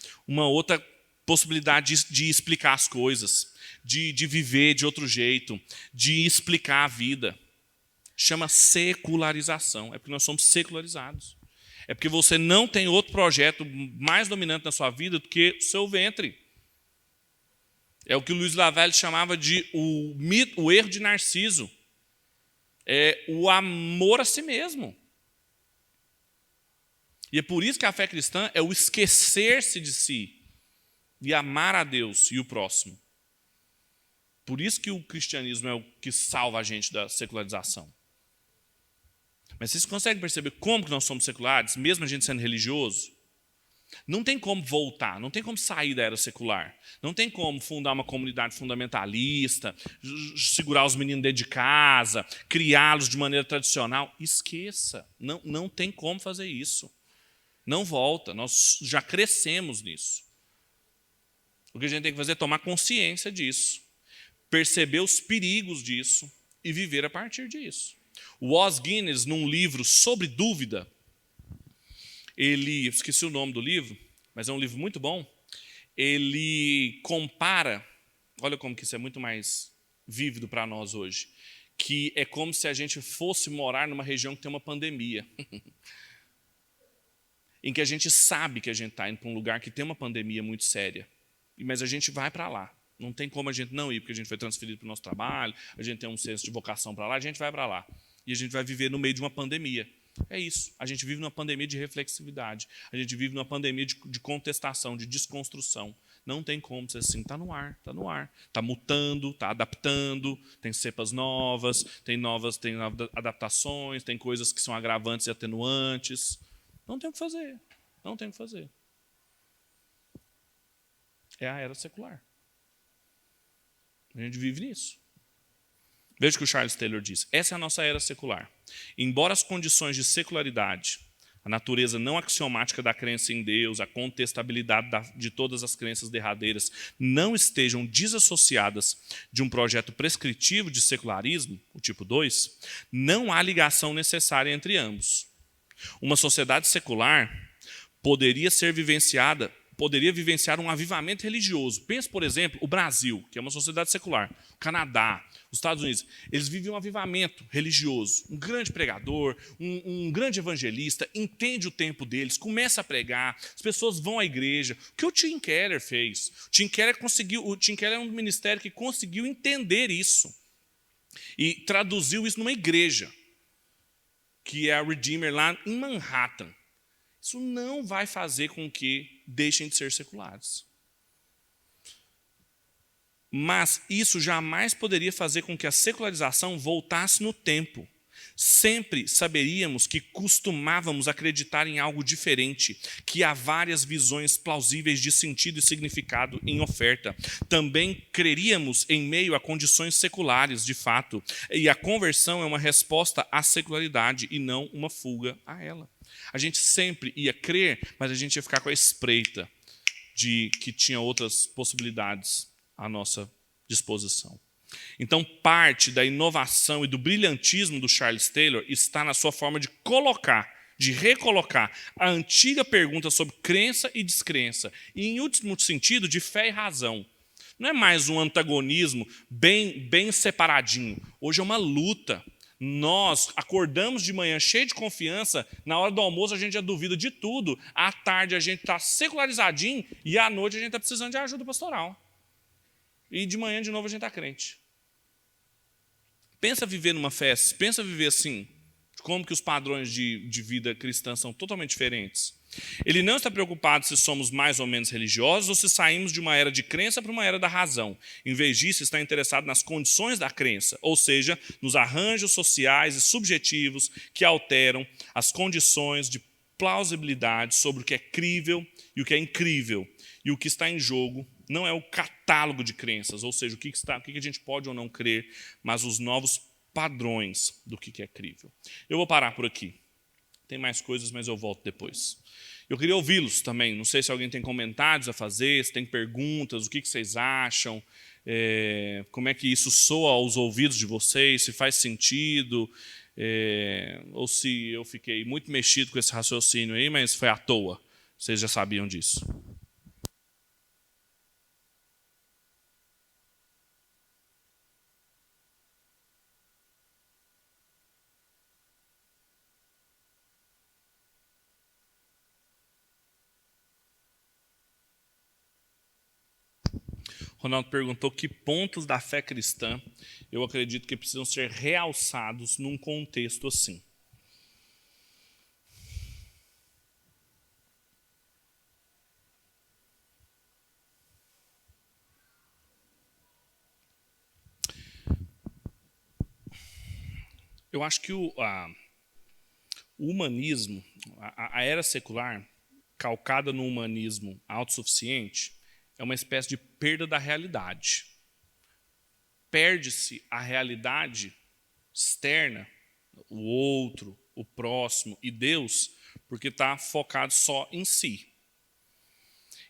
de explicar as coisas, de viver de outro jeito, de explicar a vida. Chama secularização. É porque nós somos secularizados. É porque você não tem outro projeto mais dominante na sua vida do que o seu ventre. É o que o Luiz Lavallee chamava de o erro de Narciso. É o amor a si mesmo. E é por isso que a fé cristã é o esquecer-se de si e amar a Deus e o próximo. Por isso que o cristianismo é o que salva a gente da secularização. Mas vocês conseguem perceber como que nós somos seculares, mesmo a gente sendo religioso? Não tem como voltar, não tem como sair da era secular. Não tem como fundar uma comunidade fundamentalista, segurar os meninos dentro de casa, criá-los de maneira tradicional. Esqueça, não tem como fazer isso. Não volta, nós já crescemos nisso. O que a gente tem que fazer é tomar consciência disso, perceber os perigos disso e viver a partir disso. O Os Guinness, num livro sobre dúvida, esqueci o nome do livro, mas é um livro muito bom, ele compara, olha como que isso é muito mais vívido para nós hoje, que é como se a gente fosse morar numa região que tem uma pandemia, em que a gente sabe que a gente está indo para um lugar que tem uma pandemia muito séria, mas a gente vai para lá. Não tem como a gente não ir, porque a gente foi transferido para o nosso trabalho, a gente tem um senso de vocação para lá, a gente vai para lá. E a gente vai viver no meio de uma pandemia. É isso. A gente vive numa pandemia de reflexividade. A gente vive numa pandemia de contestação, de desconstrução. Não tem como ser assim. Está no ar, está no ar. Está mutando, está adaptando, tem cepas novas, tem novas adaptações, tem coisas que são agravantes e atenuantes. Não tem o que fazer. Não tem o que fazer. É a era secular. A gente vive nisso. Veja o que o Charles Taylor diz. Essa é a nossa era secular. Embora as condições de secularidade, a natureza não axiomática da crença em Deus, a contestabilidade de todas as crenças derradeiras, não estejam desassociadas de um projeto prescritivo de secularismo, o tipo 2, não há ligação necessária entre ambos. Uma sociedade secular poderia vivenciar um avivamento religioso. Pense, por exemplo, o Brasil, que é uma sociedade secular, o Canadá, os Estados Unidos. Eles vivem um avivamento religioso. Um grande pregador, um grande evangelista, entende o tempo deles, começa a pregar, as pessoas vão à igreja. O que o Tim Keller fez? O Tim Keller é um ministério que conseguiu entender isso e traduziu isso numa igreja, que é a Redeemer, lá em Manhattan. Isso não vai fazer com que deixem de ser seculares. Mas isso jamais poderia fazer com que a secularização voltasse no tempo. Sempre saberíamos que costumávamos acreditar em algo diferente, que há várias visões plausíveis de sentido e significado em oferta. Também creríamos em meio a condições seculares, de fato, e a conversão é uma resposta à secularidade e não uma fuga a ela. A gente sempre ia crer, mas a gente ia ficar com a espreita de que tinha outras possibilidades à nossa disposição. Então, parte da inovação e do brilhantismo do Charles Taylor está na sua forma de recolocar a antiga pergunta sobre crença e descrença, e, em último sentido, de fé e razão. Não é mais um antagonismo bem separadinho. Hoje é uma luta. Nós acordamos de manhã cheio de confiança, na hora do almoço a gente já duvida de tudo, à tarde a gente está secularizadinho e à noite a gente está precisando de ajuda pastoral. E de manhã de novo a gente está crente. Pensa viver numa fé, pensa viver assim, de como que os padrões de vida cristã são totalmente diferentes. Ele não está preocupado se somos mais ou menos religiosos ou se saímos de uma era de crença para uma era da razão. Em vez disso, está interessado nas condições da crença, ou seja, nos arranjos sociais e subjetivos que alteram as condições de plausibilidade sobre o que é crível e o que é incrível. E o que está em jogo não é o catálogo de crenças, ou seja, o que a gente pode ou não crer, mas os novos padrões do que é crível. Eu vou parar por aqui. Tem mais coisas, mas eu volto depois. Eu queria ouvi-los também. Não sei se alguém tem comentários a fazer, se tem perguntas, o que vocês acham, como é que isso soa aos ouvidos de vocês, se faz sentido, ou se eu fiquei muito mexido com esse raciocínio aí, mas foi à toa. Vocês já sabiam disso. Ronaldo perguntou que pontos da fé cristã eu acredito que precisam ser realçados num contexto assim. Eu acho que o humanismo, a era secular, calcada no humanismo autossuficiente, é uma espécie de perda da realidade. Perde-se a realidade externa, o outro, o próximo e Deus, porque está focado só em si.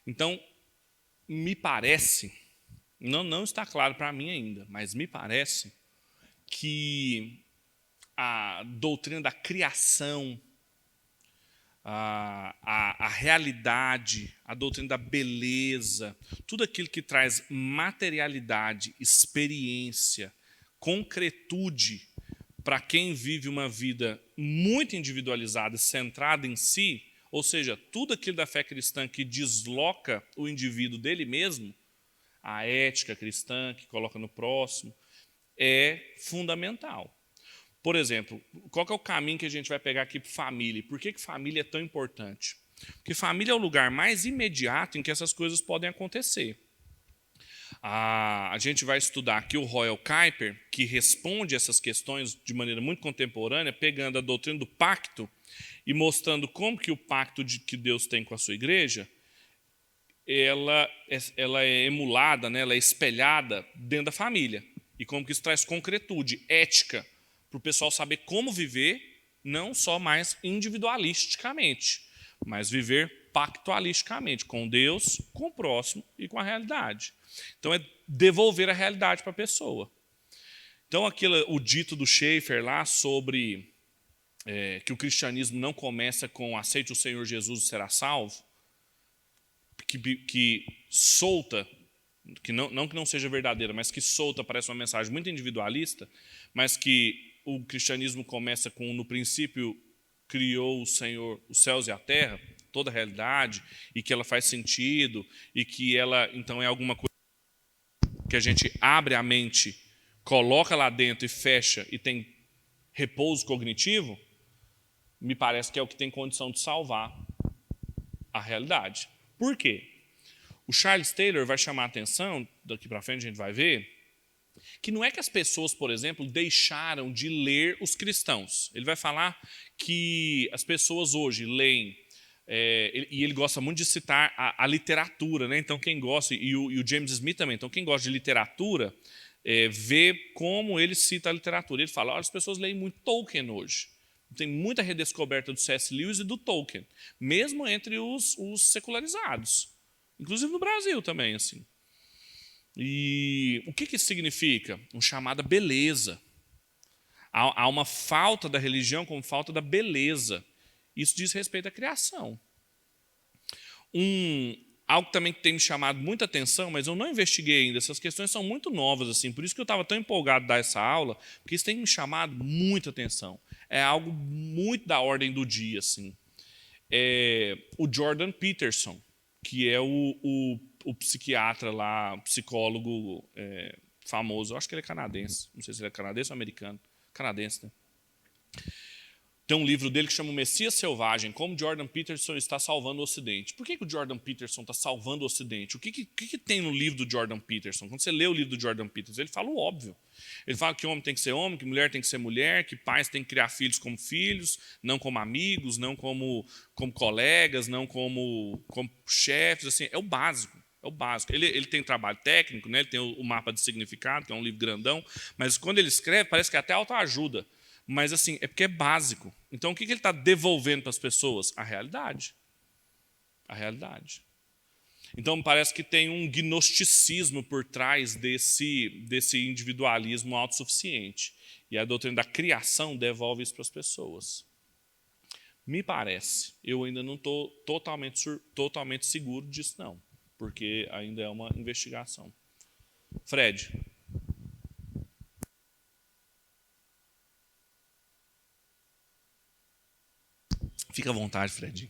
Então, me parece, não está claro para mim ainda, mas me parece que a doutrina da criação, a realidade, a doutrina da beleza, tudo aquilo que traz materialidade, experiência, concretude para quem vive uma vida muito individualizada, centrada em si, ou seja, tudo aquilo da fé cristã que desloca o indivíduo dele mesmo, a ética cristã que coloca no próximo, é fundamental. Por exemplo, qual que é o caminho que a gente vai pegar aqui para família? Por que família é tão importante? Porque família é o lugar mais imediato em que essas coisas podem acontecer. A gente vai estudar aqui o Royal Kuiper, que responde essas questões de maneira muito contemporânea, pegando a doutrina do pacto e mostrando como que o pacto que Deus tem com a sua igreja, ela é emulada, né, ela é espelhada dentro da família. E como que isso traz concretude, ética, para o pessoal saber como viver, não só mais individualisticamente, mas viver pactualisticamente, com Deus, com o próximo e com a realidade. Então, é devolver a realidade para a pessoa. Então, o dito do Schaeffer lá sobre que o cristianismo não começa com aceite o Senhor Jesus e será salvo, que solta, que não seja verdadeira, mas que solta parece uma mensagem muito individualista, mas que o cristianismo começa com, no princípio, criou o Senhor os céus e a terra, toda a realidade, e que ela faz sentido, e que ela, então, é alguma coisa que a gente abre a mente, coloca lá dentro e fecha, e tem repouso cognitivo, me parece que é o que tem condição de salvar a realidade. Por quê? O Charles Taylor vai chamar a atenção, daqui para frente a gente vai ver, que não é que as pessoas, por exemplo, deixaram de ler os cristãos. Ele vai falar que as pessoas hoje leem, e ele gosta muito de citar a literatura, né? Então quem gosta, e o James Smith também, então quem gosta de literatura, vê como ele cita a literatura. Ele fala, olha, as pessoas leem muito Tolkien hoje. Tem muita redescoberta do C.S. Lewis e do Tolkien, mesmo entre os secularizados. Inclusive no Brasil também, assim. E o que isso significa? Um chamado à beleza. Há uma falta da religião como falta da beleza. Isso diz respeito à criação. Algo também que tem me chamado muita atenção, mas eu não investiguei ainda, essas questões são muito novas, assim, por isso que eu estava tão empolgado de dar essa aula, porque isso tem me chamado muita atenção. É algo muito da ordem do dia. Assim. O Jordan Peterson, que é o psiquiatra lá, psicólogo famoso, eu acho que ele é canadense, não sei se ele é canadense ou americano, canadense, né? Tem um livro dele que chama O Messias Selvagem, como Jordan Peterson está salvando o Ocidente. Por que o Jordan Peterson está salvando o Ocidente? O que tem no livro do Jordan Peterson? Quando você lê o livro do Jordan Peterson, ele fala o óbvio. Ele fala que homem tem que ser homem, que mulher tem que ser mulher, que pais têm que criar filhos como filhos, não como amigos, não como colegas, não como chefes. Assim, é o básico. É o básico. Ele tem trabalho técnico, né? Ele tem o mapa de significado, que é um livro grandão, mas quando ele escreve, parece que é até autoajuda. Mas assim, é porque é básico. Então o que ele está devolvendo para as pessoas? A realidade. A realidade. Então parece que tem um gnosticismo por trás desse individualismo autossuficiente. E a doutrina da criação devolve isso para as pessoas. Me parece. Eu ainda não estou totalmente seguro disso, não. Porque ainda é uma investigação. Fred. Fica à vontade, Fred.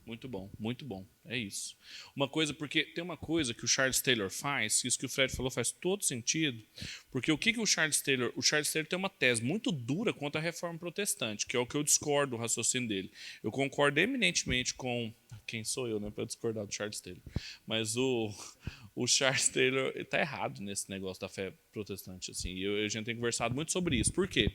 Muito bom, muito bom. É isso. Uma coisa, porque tem uma coisa que o Charles Taylor faz, isso que o Fred falou faz todo sentido, porque o que o Charles Taylor tem uma tese muito dura contra a reforma protestante, que é o que eu discordo do raciocínio dele. Eu concordo eminentemente com, quem sou eu, né, para discordar do Charles Taylor, mas o Charles Taylor está errado nesse negócio da fé protestante, assim, e a gente tem conversado muito sobre isso. Por quê?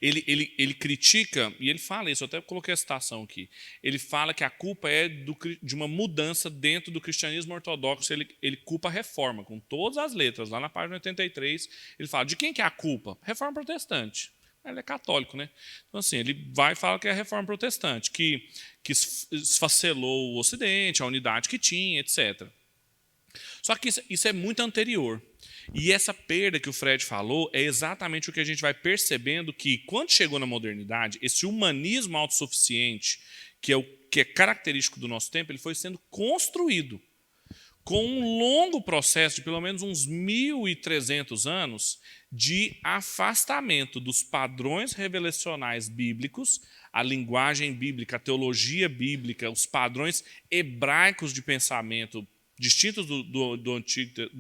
Ele critica, e ele fala isso, eu até coloquei a citação aqui. Ele fala que a culpa é de uma mudança dentro do cristianismo ortodoxo. Ele culpa a reforma, com todas as letras. Lá na página 83, ele fala: de quem que é a culpa? Reforma protestante. Ele é católico, né? Então, assim, ele vai e fala que é a reforma protestante, que esfacelou o Ocidente, a unidade que tinha, etc. Só que isso é muito anterior. E essa perda que o Fred falou é exatamente o que a gente vai percebendo que, quando chegou na modernidade, esse humanismo autossuficiente, que é característico do nosso tempo, ele foi sendo construído com um longo processo de pelo menos uns 1.300 anos de afastamento dos padrões revelacionais bíblicos, a linguagem bíblica, a teologia bíblica, os padrões hebraicos de pensamento distintos do Antigo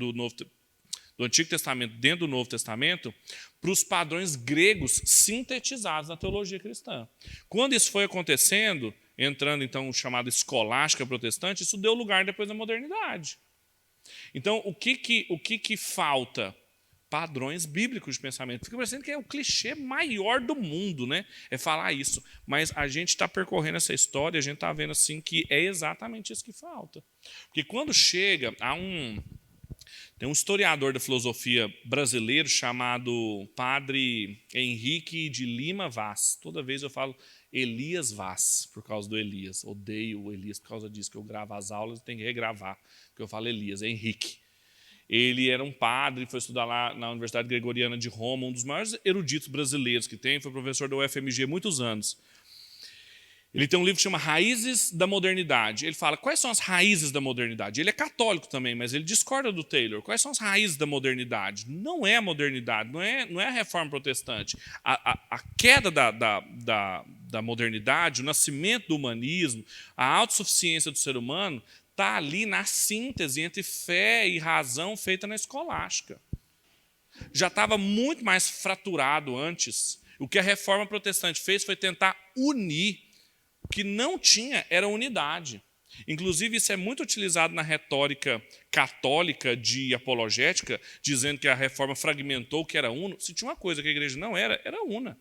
Testamento dentro do Novo Testamento, para os padrões gregos sintetizados na teologia cristã. Quando isso foi acontecendo, entrando então o chamado escolástica protestante, isso deu lugar depois da modernidade. Então, o que falta? Padrões bíblicos de pensamento. Fica parecendo que é o clichê maior do mundo, né? É falar isso. Mas a gente está percorrendo essa história, a gente está vendo assim que é exatamente isso que falta. Porque quando chega a tem um historiador da filosofia brasileiro chamado Padre Henrique de Lima Vaz. Toda vez eu falo Elias Vaz, por causa do Elias. Odeio o Elias por causa disso, que eu gravo as aulas e tenho que regravar, porque eu falo Elias, é Henrique. Ele era um padre, foi estudar lá na Universidade Gregoriana de Roma, um dos maiores eruditos brasileiros que tem, foi professor da UFMG há muitos anos. Ele tem um livro que chama Raízes da Modernidade. Ele fala, quais são as raízes da modernidade? Ele é católico também, mas ele discorda do Taylor. Quais são as raízes da modernidade? Não é a modernidade, não é a reforma protestante. A queda da modernidade, o nascimento do humanismo, a autossuficiência do ser humano, está ali na síntese entre fé e razão feita na escolástica. Já estava muito mais fraturado antes. O que a reforma protestante fez foi tentar unir. O que não tinha era unidade. Inclusive, isso é muito utilizado na retórica católica de apologética, dizendo que a reforma fragmentou o que era uno. Se tinha uma coisa que a igreja não era, era una.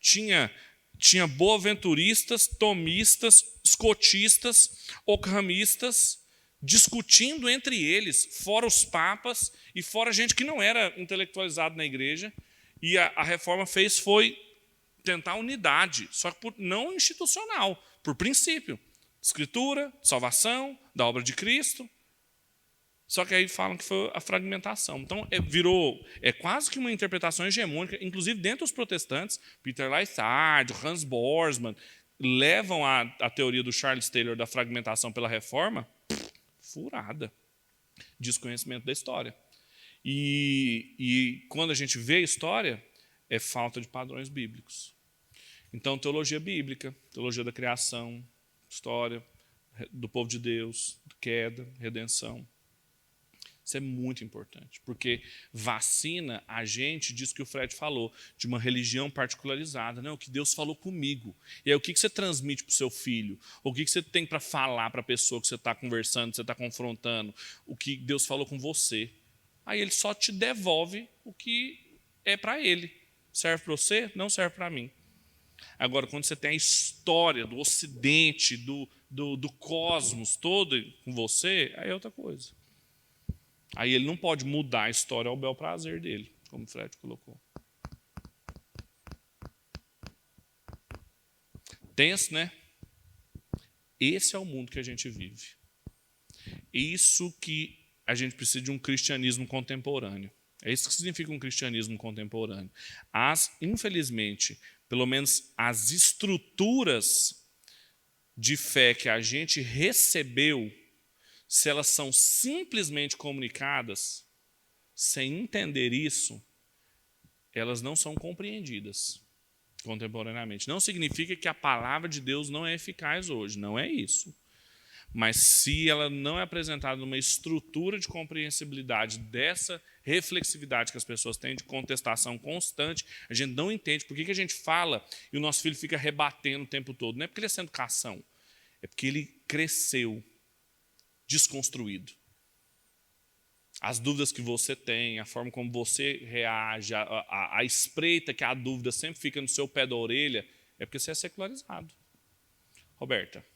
Tinha boaventuristas, tomistas, escotistas, ockhamistas, discutindo entre eles, fora os papas e fora gente que não era intelectualizado na igreja. E a reforma foi tentar unidade, só que não institucional, por princípio. Escritura, salvação, da obra de Cristo. Só que aí falam que foi a fragmentação. Então, virou quase que uma interpretação hegemônica, inclusive dentro dos protestantes. Peter Lythard, Hans Borsman, levam a teoria do Charles Taylor da fragmentação pela reforma furada. Desconhecimento da história. E quando a gente vê a história, é falta de padrões bíblicos. Então, teologia bíblica, teologia da criação, história do povo de Deus, queda, redenção. Isso é muito importante, porque vacina a gente, diz que o Fred falou, de uma religião particularizada. Não, o que Deus falou comigo. E aí, o que você transmite para o seu filho? Ou o que você tem para falar para a pessoa que você está conversando, que você está confrontando? O que Deus falou com você. Aí ele só te devolve o que é para ele. Serve para você? Não serve para mim. Agora, quando você tem a história do Ocidente, do cosmos todo com você, aí é outra coisa. Aí ele não pode mudar a história ao bel prazer dele, como o Fred colocou. Tenso, né? Esse é o mundo que a gente vive. Isso que a gente precisa de um cristianismo contemporâneo. É isso que significa um cristianismo contemporâneo. Infelizmente, pelo menos as estruturas de fé que a gente recebeu, se elas são simplesmente comunicadas, sem entender isso, elas não são compreendidas contemporaneamente. Não significa que a palavra de Deus não é eficaz hoje, não é isso. Mas se ela não é apresentada numa estrutura de compreensibilidade dessa reflexividade que as pessoas têm, de contestação constante, a gente não entende por que a gente fala e o nosso filho fica rebatendo o tempo todo. Não é porque ele é sem educação, é porque ele cresceu desconstruído. As dúvidas que você tem, a forma como você reage, a espreita que a dúvida sempre fica no seu pé da orelha, é porque você é secularizado. Roberta.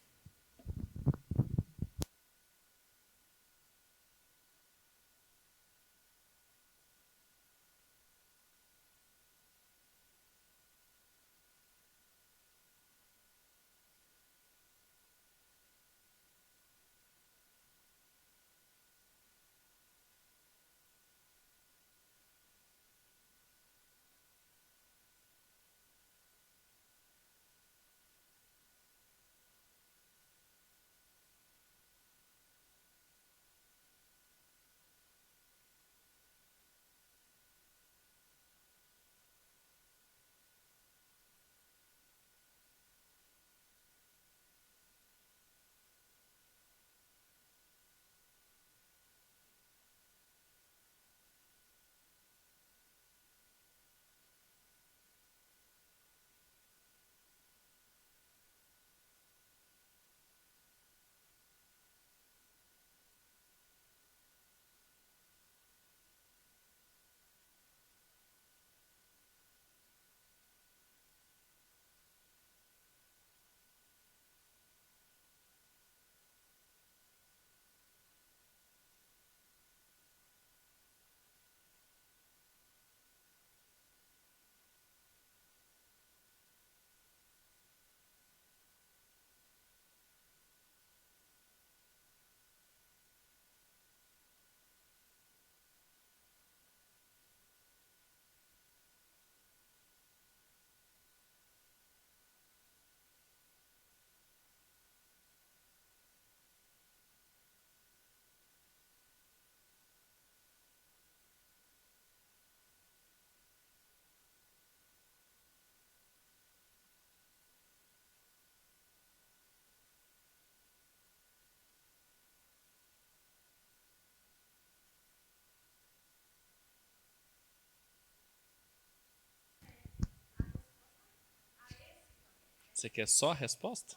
Você quer só a resposta?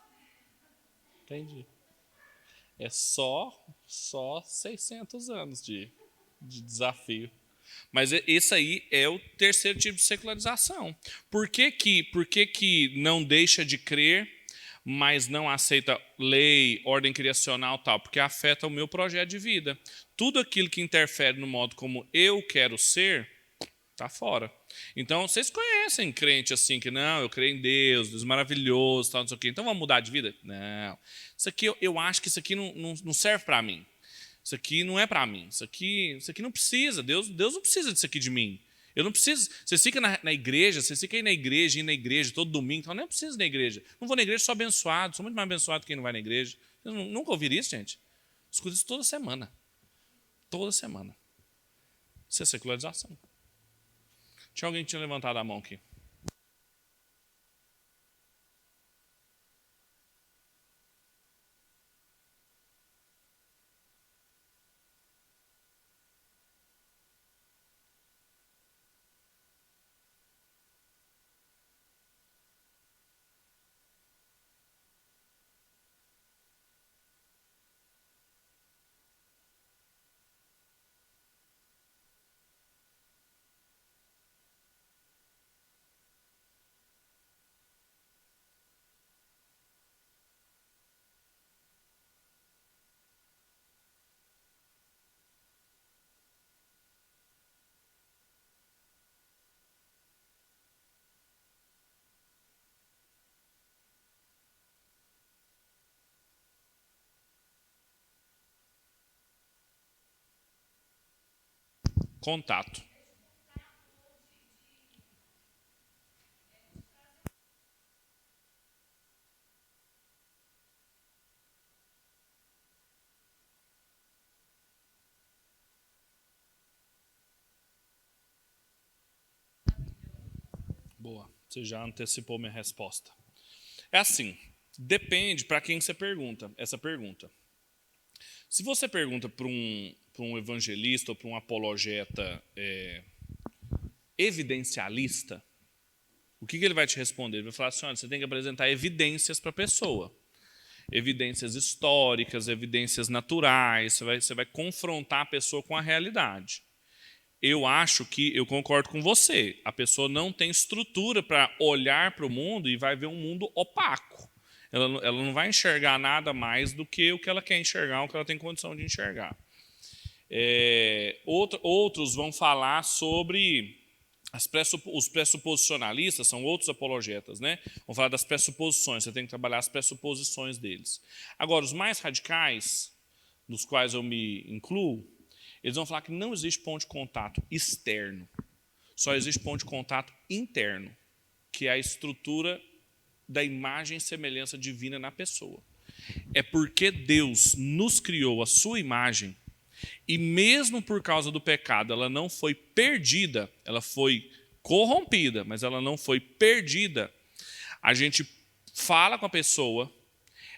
Entendi. É só 600 anos de desafio. Mas esse aí é o terceiro tipo de secularização. Por que não deixa de crer, mas não aceita lei, ordem criacional e tal? Porque afeta o meu projeto de vida. Tudo aquilo que interfere no modo como eu quero ser, está fora. Então, vocês conhecem crente assim, que não, eu creio em Deus, Deus maravilhoso, tal, não sei o quê. Então, vamos mudar de vida? Não. Isso aqui, eu acho que isso aqui não serve para mim. Isso aqui não é para mim. Isso aqui não precisa. Deus não precisa disso aqui de mim. Eu não preciso. Vocês ficam na igreja, vocês ficam aí na igreja, indo na igreja todo domingo. Então, eu não preciso ir na igreja. Não vou na igreja, sou abençoado. Sou muito mais abençoado que quem não vai na igreja. Vocês nunca ouviram isso, gente? Escuto isso toda semana. Toda semana. Isso é secularização. Tinha alguém que tinha levantado a mão aqui. Contato. Boa. Você já antecipou minha resposta. É assim. Depende para quem você pergunta essa pergunta. Se você pergunta para um evangelista ou para um apologeta evidencialista, o que ele vai te responder? Ele vai falar assim, olha, você tem que apresentar evidências para a pessoa. Evidências históricas, evidências naturais, você vai confrontar a pessoa com a realidade. Eu concordo com você, a pessoa não tem estrutura para olhar para o mundo e vai ver um mundo opaco. Ela não vai enxergar nada mais do que o que ela quer enxergar, o que ela tem condição de enxergar. Outros vão falar sobre os pressuposicionalistas, são outros apologetas, né? Vão falar das pressuposições, você tem que trabalhar as pressuposições deles. Agora, os mais radicais, dos quais eu me incluo, eles vão falar que não existe ponto de contato externo, só existe ponto de contato interno, que é a estrutura da imagem e semelhança divina na pessoa. É porque Deus nos criou a sua imagem e mesmo por causa do pecado ela não foi perdida, ela foi corrompida, mas ela não foi perdida. A gente fala com a pessoa,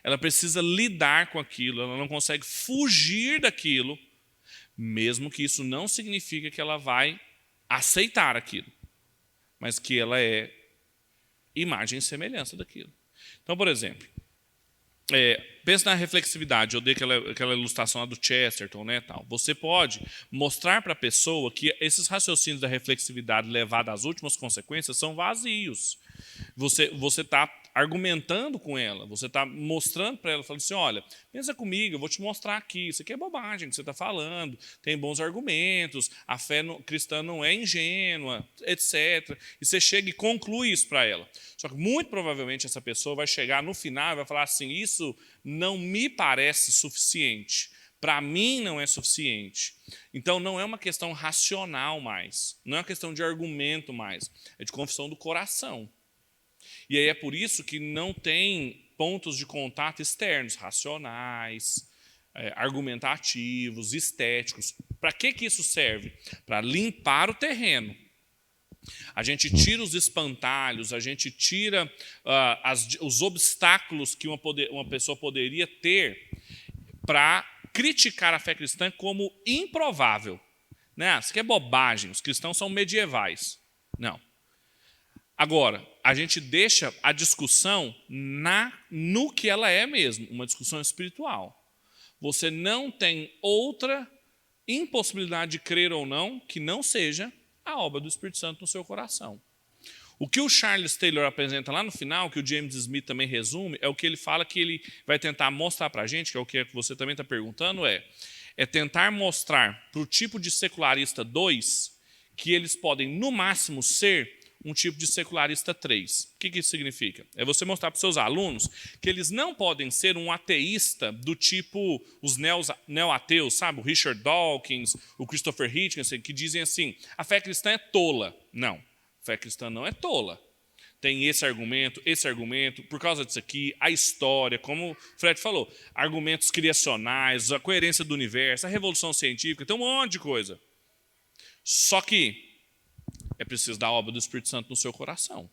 ela precisa lidar com aquilo, ela não consegue fugir daquilo, mesmo que isso não signifique que ela vai aceitar aquilo, mas que ela é imagem e semelhança daquilo. Então, por exemplo, pensa na reflexividade. Eu dei aquela ilustração lá do Chesterton, né, tal. Você pode mostrar para a pessoa que esses raciocínios da reflexividade levados às últimas consequências são vazios. Você está argumentando com ela, você está mostrando para ela, falando assim, olha, pensa comigo, eu vou te mostrar aqui, isso aqui é bobagem que você está falando, tem bons argumentos, a fé cristã não é ingênua, etc. E você chega e conclui isso para ela. Só que muito provavelmente essa pessoa vai chegar no final e vai falar assim, isso não me parece suficiente, para mim não é suficiente. Então não é uma questão racional mais, não é uma questão de argumento mais, é de confissão do coração. E aí é por isso que não tem pontos de contato externos, racionais, argumentativos, estéticos. Para que isso serve? Para limpar o terreno. A gente tira os espantalhos, a gente tira os obstáculos que uma pessoa poderia ter para criticar a fé cristã como improvável. Né? Isso aqui é bobagem, os cristãos são medievais. Não. Agora, a gente deixa a discussão no que ela é mesmo, uma discussão espiritual. Você não tem outra impossibilidade de crer ou não que não seja a obra do Espírito Santo no seu coração. O que o Charles Taylor apresenta lá no final, que o James Smith também resume, é o que ele fala que ele vai tentar mostrar para a gente, que é o que você também está perguntando, é tentar mostrar para o tipo de secularista 2 que eles podem, no máximo, ser um tipo de secularista 3. O que isso significa? É você mostrar para os seus alunos que eles não podem ser um ateísta do tipo os neo-ateus, sabe? O Richard Dawkins, o Christopher Hitchens, que dizem assim, a fé cristã é tola. Não, a fé cristã não é tola. Tem esse argumento, por causa disso aqui, a história, como o Fred falou, argumentos criacionais, a coerência do universo, a revolução científica, tem um monte de coisa. Só que é preciso da obra do Espírito Santo no seu coração.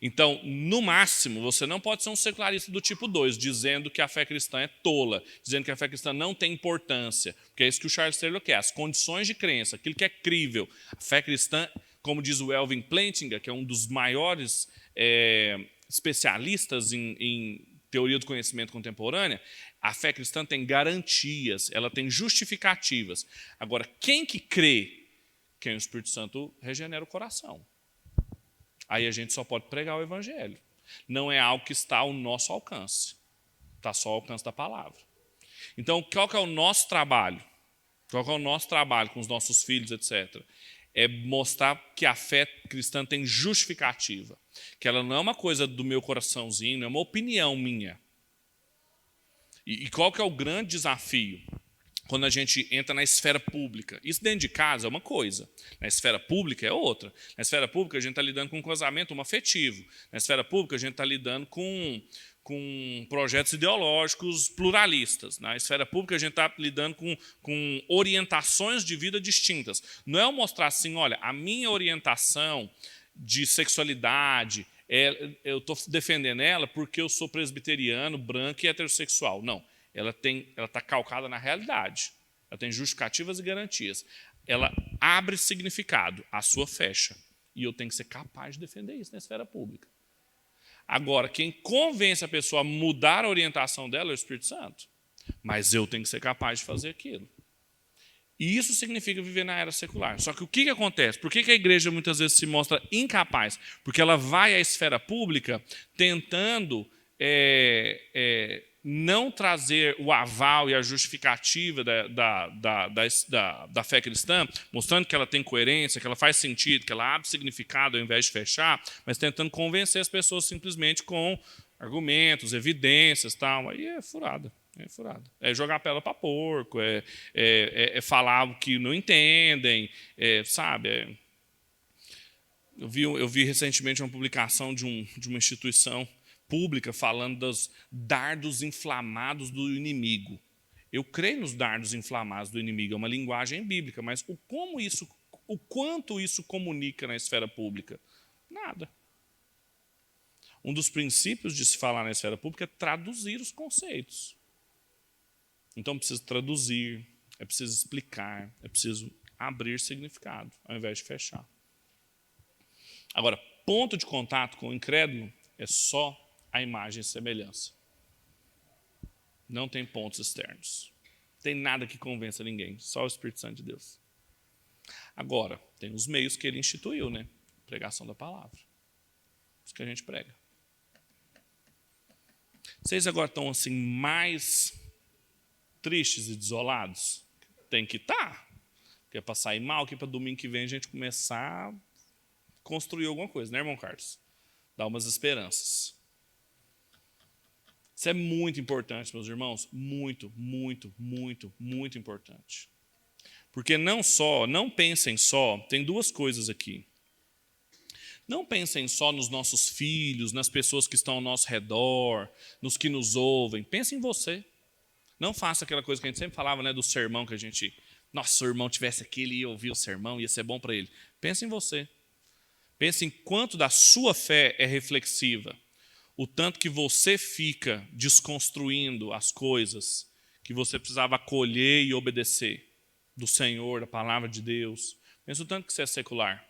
Então, no máximo, você não pode ser um secularista do tipo 2, dizendo que a fé cristã é tola, dizendo que a fé cristã não tem importância, porque é isso que o Charles Taylor quer, as condições de crença, aquilo que é crível. A fé cristã, como diz o Elvin Plantinga, que é um dos maiores especialistas em teoria do conhecimento contemporânea, a fé cristã tem garantias, ela tem justificativas. Agora, quem que crê? Quem o Espírito Santo regenera o coração. Aí a gente só pode pregar o evangelho. Não é algo que está ao nosso alcance. Está só ao alcance da palavra. Então, qual que é o nosso trabalho? Qual que é o nosso trabalho com os nossos filhos, etc.? É mostrar que a fé cristã tem justificativa. Que ela não é uma coisa do meu coraçãozinho, não é uma opinião minha. E qual que é o grande desafio? Quando a gente entra na esfera pública. Isso dentro de casa é uma coisa. Na esfera pública é outra. Na esfera pública a gente está lidando com um casamento afetivo. Na esfera pública a gente está lidando com projetos ideológicos pluralistas. Na esfera pública a gente está lidando com orientações de vida distintas. Não é eu mostrar assim, olha, a minha orientação de sexualidade, eu estou defendendo ela porque eu sou presbiteriano, branco e heterossexual. Não. Ela está calcada na realidade. Ela tem justificativas e garantias. Ela abre significado, a sua fecha. E eu tenho que ser capaz de defender isso na esfera pública. Agora, quem convence a pessoa a mudar a orientação dela é o Espírito Santo. Mas eu tenho que ser capaz de fazer aquilo. E isso significa viver na era secular. Só que o que acontece? Por que a igreja muitas vezes se mostra incapaz? Porque ela vai à esfera pública tentando não trazer o aval e a justificativa da fé cristã, mostrando que ela tem coerência, que ela faz sentido, que ela abre significado ao invés de fechar, mas tentando convencer as pessoas simplesmente com argumentos, evidências, tal. Aí é furada. É furada. É jogar pela para porco, é falar o que não entendem, sabe? Eu vi recentemente uma publicação de uma instituição pública falando dos dardos inflamados do inimigo. Eu creio nos dardos inflamados do inimigo, é uma linguagem bíblica, mas o quanto isso comunica na esfera pública? Nada. Um dos princípios de se falar na esfera pública é traduzir os conceitos. Então, preciso traduzir, é preciso explicar, é preciso abrir significado, ao invés de fechar. Agora, ponto de contato com o incrédulo é só a imagem e semelhança. Não tem pontos externos. Não tem nada que convença ninguém, só o Espírito Santo de Deus. Agora, tem os meios que ele instituiu, né? Pregação da palavra. Isso que a gente prega. Vocês agora estão assim mais tristes e desolados? Tem que estar. Porque é para sair mal, que para domingo que vem a gente começar a construir alguma coisa, né, irmão Carlos? Dar umas esperanças. Isso é muito importante, meus irmãos. Muito, muito, muito, muito importante. Porque não pensem só, tem duas coisas aqui. Não pensem só nos nossos filhos, nas pessoas que estão ao nosso redor, nos que nos ouvem. Pense em você. Não faça aquela coisa que a gente sempre falava, né, do sermão que a gente... Nossa, se o irmão tivesse aqui, ele ia ouvir o sermão, ia ser bom para ele. Pense em você. Pense em quanto da sua fé é reflexiva. O tanto que você fica desconstruindo as coisas que você precisava acolher e obedecer do Senhor, da palavra de Deus. Pense o tanto que você é secular.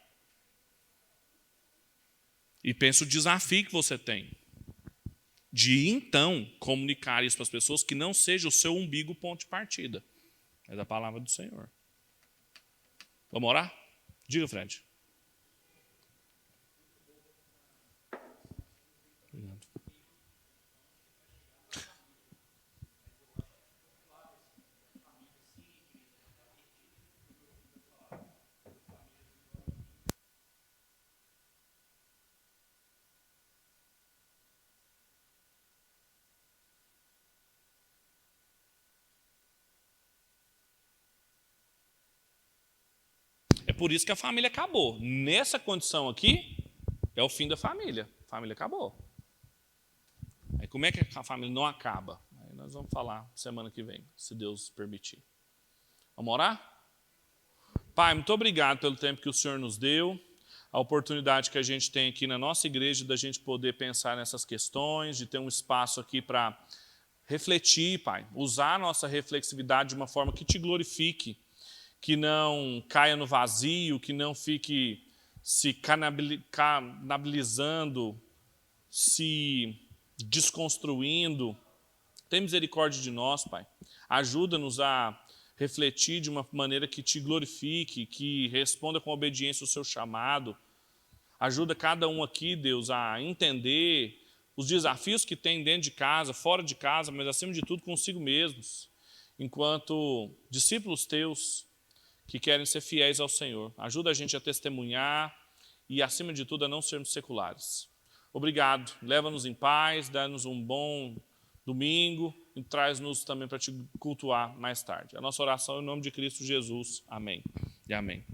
E pensa o desafio que você tem de, então, comunicar isso para as pessoas que não seja o seu umbigo ponto de partida. É da palavra do Senhor. Vamos orar? Diga, Fred. Obrigado. É por isso que a família acabou. Nessa condição aqui, é o fim da família. A família acabou. Aí como é que a família não acaba? Aí nós vamos falar semana que vem, se Deus permitir. Vamos orar? Pai, muito obrigado pelo tempo que o Senhor nos deu, a oportunidade que a gente tem aqui na nossa igreja da gente poder pensar nessas questões, de ter um espaço aqui para refletir, Pai. Usar a nossa reflexividade de uma forma que te glorifique, que não caia no vazio, que não fique se canabilizando, se desconstruindo. Tem misericórdia de nós, Pai. Ajuda-nos a refletir de uma maneira que te glorifique, que responda com obediência o seu chamado. Ajuda cada um aqui, Deus, a entender os desafios que tem dentro de casa, fora de casa, mas acima de tudo consigo mesmos, enquanto discípulos teus que querem ser fiéis ao Senhor. Ajuda a gente a testemunhar e, acima de tudo, a não sermos seculares. Obrigado. Leva-nos em paz, dá-nos um bom domingo e traz-nos também para te cultuar mais tarde. A nossa oração é em nome de Cristo Jesus. Amém e amém.